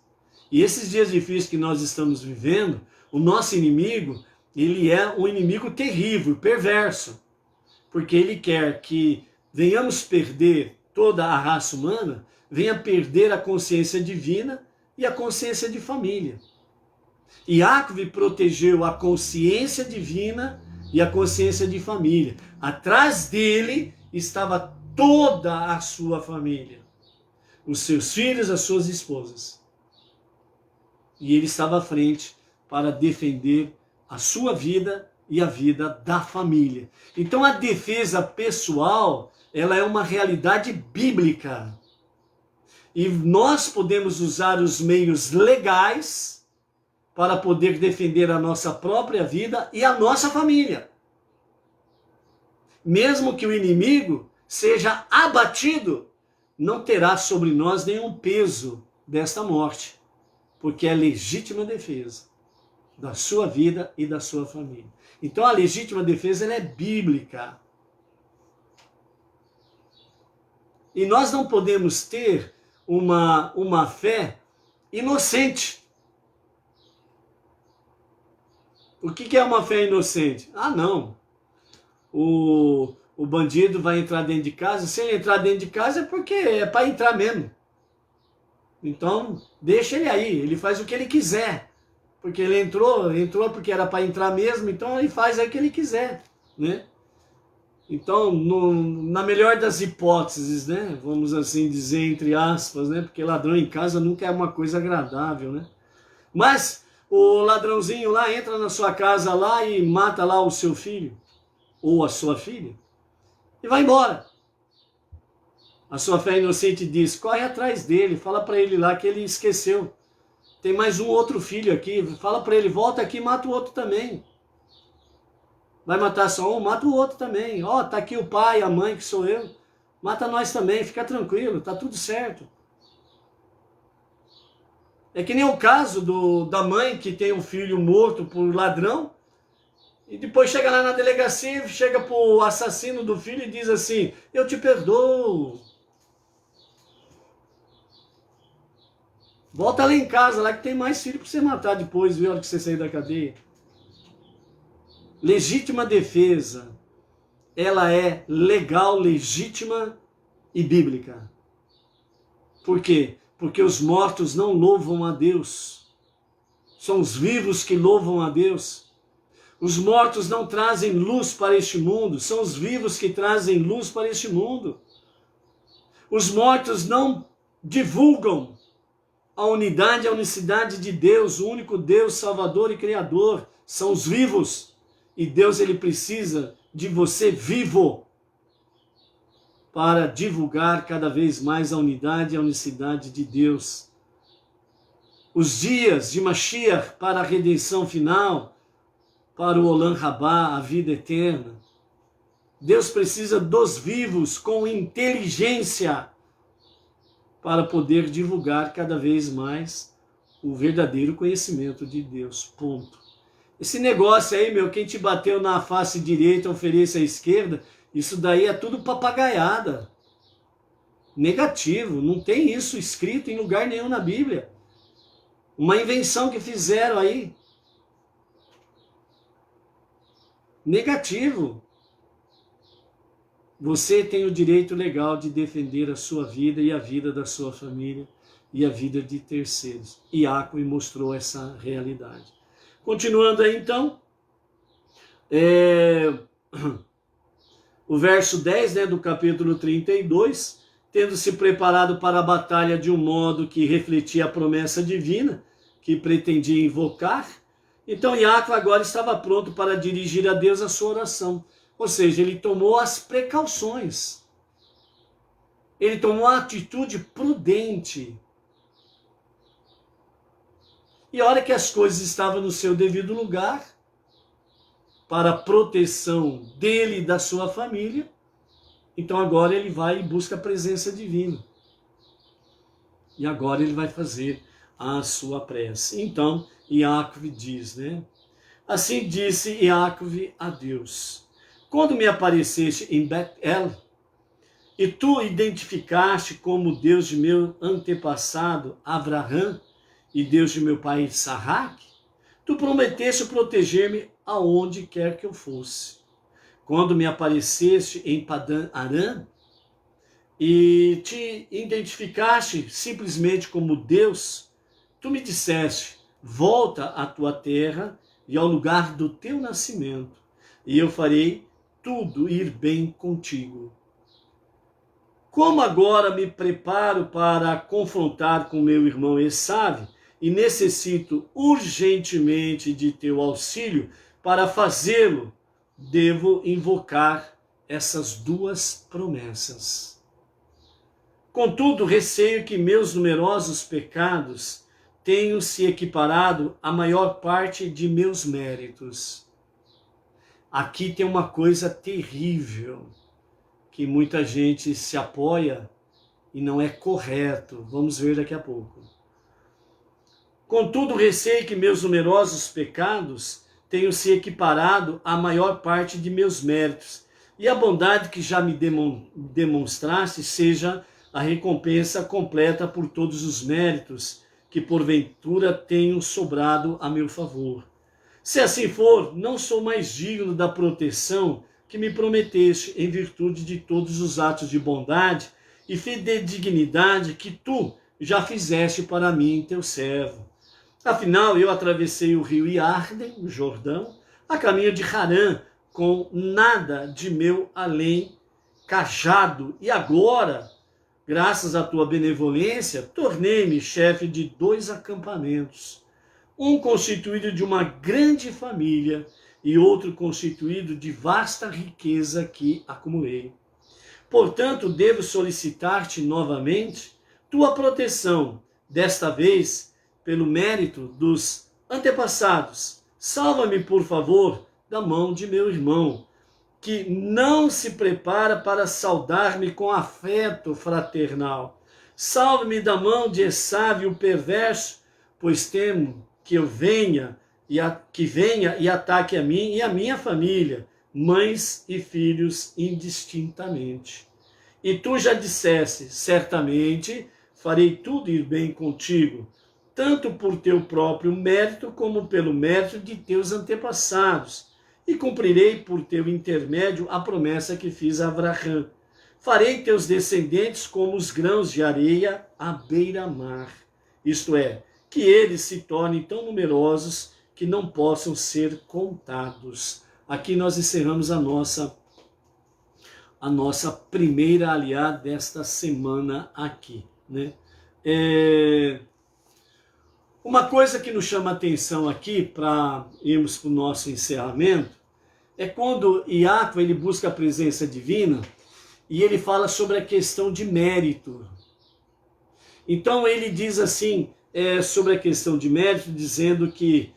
E esses dias difíceis que nós estamos vivendo, o nosso inimigo, ele é um inimigo terrível, perverso. Porque ele quer que venhamos perder toda a raça humana, venha perder a consciência divina e a consciência de família. Iacov protegeu a consciência divina e a consciência de família. Atrás dele estava toda a sua família. Os seus filhos, as suas esposas. E ele estava à frente para defender a sua vida e a vida da família. Então a defesa pessoal, ela é uma realidade bíblica. E nós podemos usar os meios legais para poder defender a nossa própria vida e a nossa família. Mesmo que o inimigo seja abatido, não terá sobre nós nenhum peso desta morte, porque é legítima defesa da sua vida e da sua família. Então a legítima defesa ela é bíblica. E nós não podemos ter uma fé inocente. O que é uma fé inocente? Ah, não. O bandido vai entrar dentro de casa. Se ele entrar dentro de casa é porque é para entrar mesmo. Então, deixa ele aí. Ele faz o que ele quiser. Porque ele entrou porque era para entrar mesmo. Então, ele faz aí o que ele quiser, né? Então, na melhor das hipóteses, né? Vamos assim dizer, entre aspas, né? Porque ladrão em casa nunca é uma coisa agradável, né? Mas o ladrãozinho lá entra na sua casa lá e mata lá o seu filho ou a sua filha e vai embora. A sua fé inocente diz, corre atrás dele, fala para ele lá que ele esqueceu. Tem mais um outro filho aqui, fala para ele, volta aqui e mata o outro também. Vai matar só um, mata o outro também. Ó, tá aqui o pai, a mãe, que sou eu. Mata nós também, fica tranquilo, tá tudo certo. É que nem o caso da mãe que tem um filho morto por ladrão, e depois chega lá na delegacia, chega pro assassino do filho e diz assim, eu te perdoo. Volta lá em casa, lá que tem mais filho para você matar depois, viu, a hora que você sair da cadeia. Legítima defesa, ela é legal, legítima e bíblica. Por quê? Porque os mortos não louvam a Deus. São os vivos que louvam a Deus. Os mortos não trazem luz para este mundo, são os vivos que trazem luz para este mundo. Os mortos não divulgam a unidade, a unicidade de Deus, o único Deus, Salvador e Criador. São os vivos. E Deus ele precisa de você vivo para divulgar cada vez mais a unidade e a unicidade de Deus. Os dias de Mashiach para a redenção final, para o Olam Rabá, a vida eterna. Deus precisa dos vivos com inteligência para poder divulgar cada vez mais o verdadeiro conhecimento de Deus. Ponto. Esse negócio aí, meu, quem te bateu na face direita ofereça a esquerda, isso daí é tudo papagaiada. Negativo, não tem isso escrito em lugar nenhum na Bíblia. Uma invenção que fizeram aí. Negativo. Você tem o direito legal de defender a sua vida e a vida da sua família e a vida de terceiros. Iacov mostrou essa realidade. Continuando aí então, o verso 10, né, do capítulo 32, tendo se preparado para a batalha de um modo que refletia a promessa divina, que pretendia invocar, Então Iacov agora estava pronto para dirigir a Deus a sua oração. Ou seja, ele tomou as precauções. Ele tomou a atitude prudente. E a hora que as coisas estavam no seu devido lugar, para a proteção dele e da sua família, então agora ele vai e busca a presença divina. E agora ele vai fazer a sua prece. Então, Iacov diz, né? Assim disse Iacov a Deus: quando me apareceste em Bet-El, e tu identificaste como Deus de meu antepassado Abraham e Deus de meu pai Isaac, tu prometeste proteger-me aonde quer que eu fosse. Quando me apareceste em Padã Arã, e te identificaste simplesmente como Deus, tu me disseste: volta à tua terra e ao lugar do teu nascimento, e eu farei tudo ir bem contigo. Como agora me preparo para confrontar com meu irmão Esaú, e necessito urgentemente de teu auxílio para fazê-lo, devo invocar essas duas promessas. Contudo, receio que meus numerosos pecados tenham se equiparado à maior parte de meus méritos. Aqui tem uma coisa terrível, que muita gente se apoia e não é correto. Vamos ver daqui a pouco. Contudo, receio que meus numerosos pecados tenham se equiparado à maior parte de meus méritos, e a bondade que já me demonstraste seja a recompensa completa por todos os méritos que porventura tenham sobrado a meu favor. Se assim for, não sou mais digno da proteção que me prometeste em virtude de todos os atos de bondade e fidedignidade que tu já fizeste para mim, teu servo. Afinal, eu atravessei o rio Iarden, o Jordão, a caminho de Harã, com nada de meu além cajado, e agora, graças à tua benevolência, tornei-me chefe de 2 acampamentos, um constituído de uma grande família e outro constituído de vasta riqueza que acumulei. Portanto, devo solicitar-te novamente tua proteção, desta vez pelo mérito dos antepassados. Salva-me, por favor, da mão de meu irmão, que não se prepara para saudar-me com afeto fraternal. Salve-me da mão de Esaú, o perverso, pois temo que venha e ataque a mim e a minha família, mães e filhos indistintamente. E tu já disseste: certamente farei tudo ir bem contigo, tanto por teu próprio mérito como pelo mérito de teus antepassados, e cumprirei por teu intermédio a promessa que fiz a Abraham. Farei teus descendentes como os grãos de areia à beira-mar, isto é, que eles se tornem tão numerosos que não possam ser contados. Aqui nós encerramos a nossa primeira aliá desta semana aqui, né? Uma coisa que nos chama a atenção aqui, para irmos para o nosso encerramento, é quando Iacov ele busca a presença divina e ele fala sobre a questão de mérito. Então ele diz assim, sobre a questão de mérito, dizendo que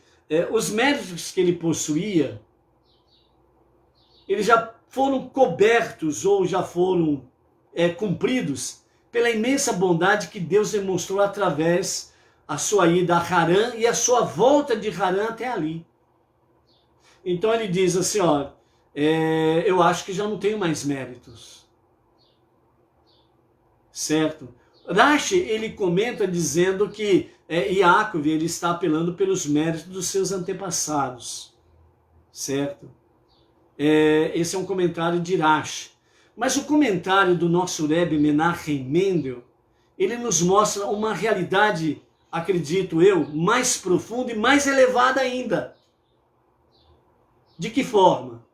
os méritos que ele possuía, eles já foram cobertos ou já foram cumpridos pela imensa bondade que Deus demonstrou através a sua ida a Harã e a sua volta de Harã até ali. Então ele diz assim, ó, eu acho que já não tenho mais méritos. Certo? Rashi, ele comenta dizendo que Iacov, ele está apelando pelos méritos dos seus antepassados. Certo? Esse é um comentário de Rashi. Mas o comentário do nosso Rebbe Menachem Mendel, ele nos mostra uma realidade, acredito eu, mais profunda e mais elevada ainda. De que forma?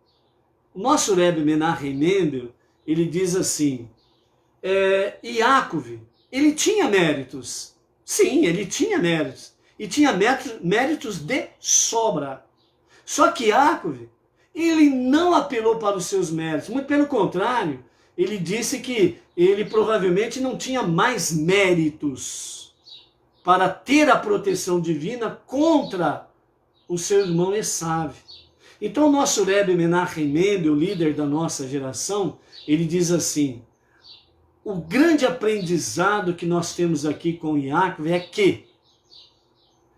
O nosso Rebbe Menachem Mendel, ele diz assim, Iacov, ele tinha méritos. Sim, ele tinha méritos. e tinha méritos de sobra. Só que Jacob, ele não apelou para os seus méritos, muito pelo contrário, ele disse que ele provavelmente não tinha mais méritos para ter a proteção divina contra o seu irmão Esav. Então o nosso Rebbe Menachem Mendel, o líder da nossa geração, ele diz assim: o grande aprendizado que nós temos aqui com Jacob é que,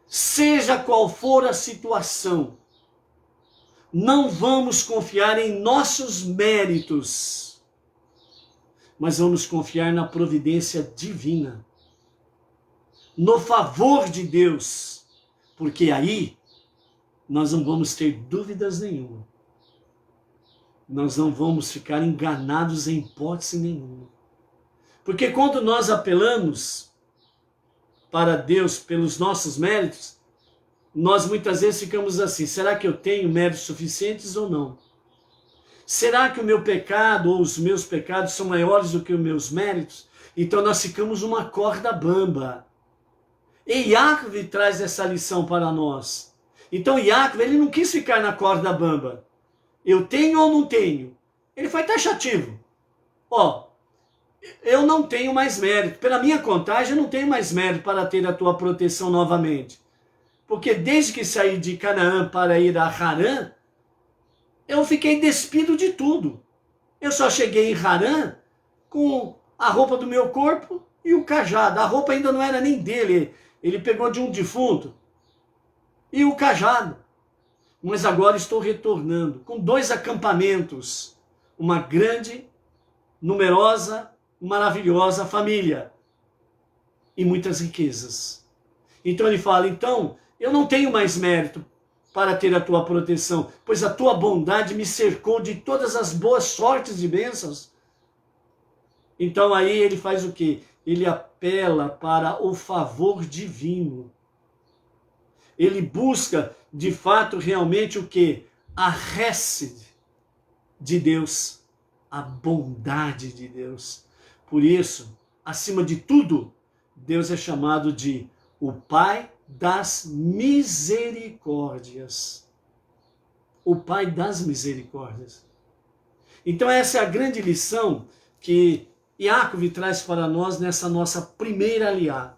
seja qual for a situação, não vamos confiar em nossos méritos, mas vamos confiar na providência divina, no favor de Deus, porque aí nós não vamos ter dúvidas nenhuma. Nós não vamos ficar enganados em hipótese nenhuma. Porque quando nós apelamos para Deus pelos nossos méritos, nós muitas vezes ficamos assim: será que eu tenho méritos suficientes ou não? Será que o meu pecado ou os meus pecados são maiores do que os meus méritos? Então nós ficamos uma corda bamba. E Jacob traz essa lição para nós. Então Jacob, ele não quis ficar na corda bamba. Eu tenho ou não tenho? Ele foi taxativo. Ó, eu não tenho mais mérito. Pela minha contagem, eu não tenho mais mérito para ter a tua proteção novamente. Porque desde que saí de Canaã para ir a Harã, eu fiquei despido de tudo. Eu só cheguei em Harã com a roupa do meu corpo e o cajado. A roupa ainda não era nem dele. Ele pegou de um defunto. E o cajado. Mas agora estou retornando com 2 acampamentos. Uma grande, numerosa, maravilhosa família. E muitas riquezas. Então ele fala: então, eu não tenho mais mérito para ter a tua proteção, pois a tua bondade me cercou de todas as boas sortes e bênçãos. Então aí ele faz o quê? Ele apela para o favor divino. Ele busca, de fato, realmente o quê? A Hesed de Deus, a bondade de Deus. Por isso, acima de tudo, Deus é chamado de o Pai das misericórdias. O Pai das misericórdias. Então essa é a grande lição que Jacob traz para nós nessa nossa primeira aliá.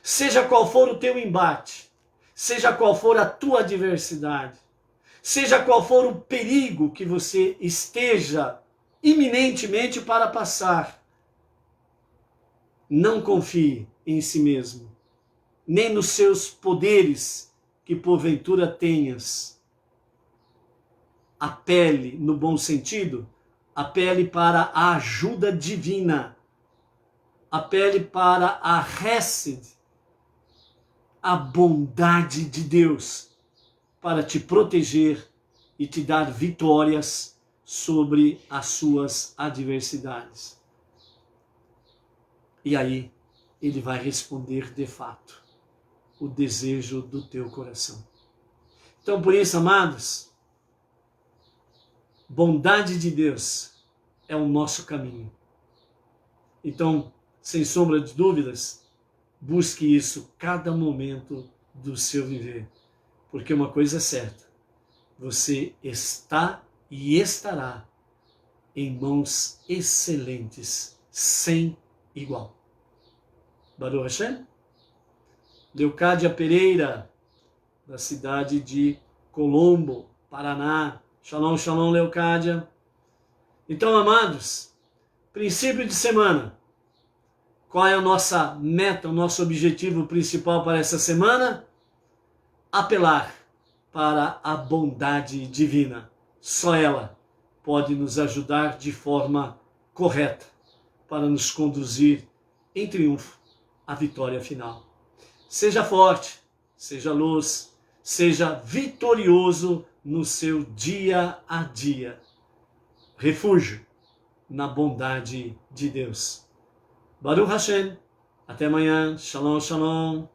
Seja qual for o teu embate, seja qual for a tua adversidade, seja qual for o perigo que você esteja iminentemente para passar, não confie em si mesmo, nem nos seus poderes que porventura tenhas. Apele, no bom sentido, apele para a ajuda divina, apele para a Hesed, a bondade de Deus, para te proteger e te dar vitórias sobre as suas adversidades. E aí ele vai responder de fato o desejo do teu coração. Então, por isso, amados, bondade de Deus é o nosso caminho. Então, sem sombra de dúvidas, busque isso cada momento do seu viver. Porque uma coisa é certa, você está e estará em mãos excelentes, sem igual. Baruch Hashem. Leocádia Pereira, da cidade de Colombo, Paraná. Shalom, shalom, Leocádia. Então, amados, princípio de semana. Qual é a nossa meta, o nosso objetivo principal para essa semana? Apelar para a bondade divina. Só ela pode nos ajudar de forma correta para nos conduzir em triunfo à vitória final. Seja forte, seja luz, seja vitorioso no seu dia a dia. Refúgio na bondade de Deus. Baruch Hashem. Até amanhã. Shalom, shalom.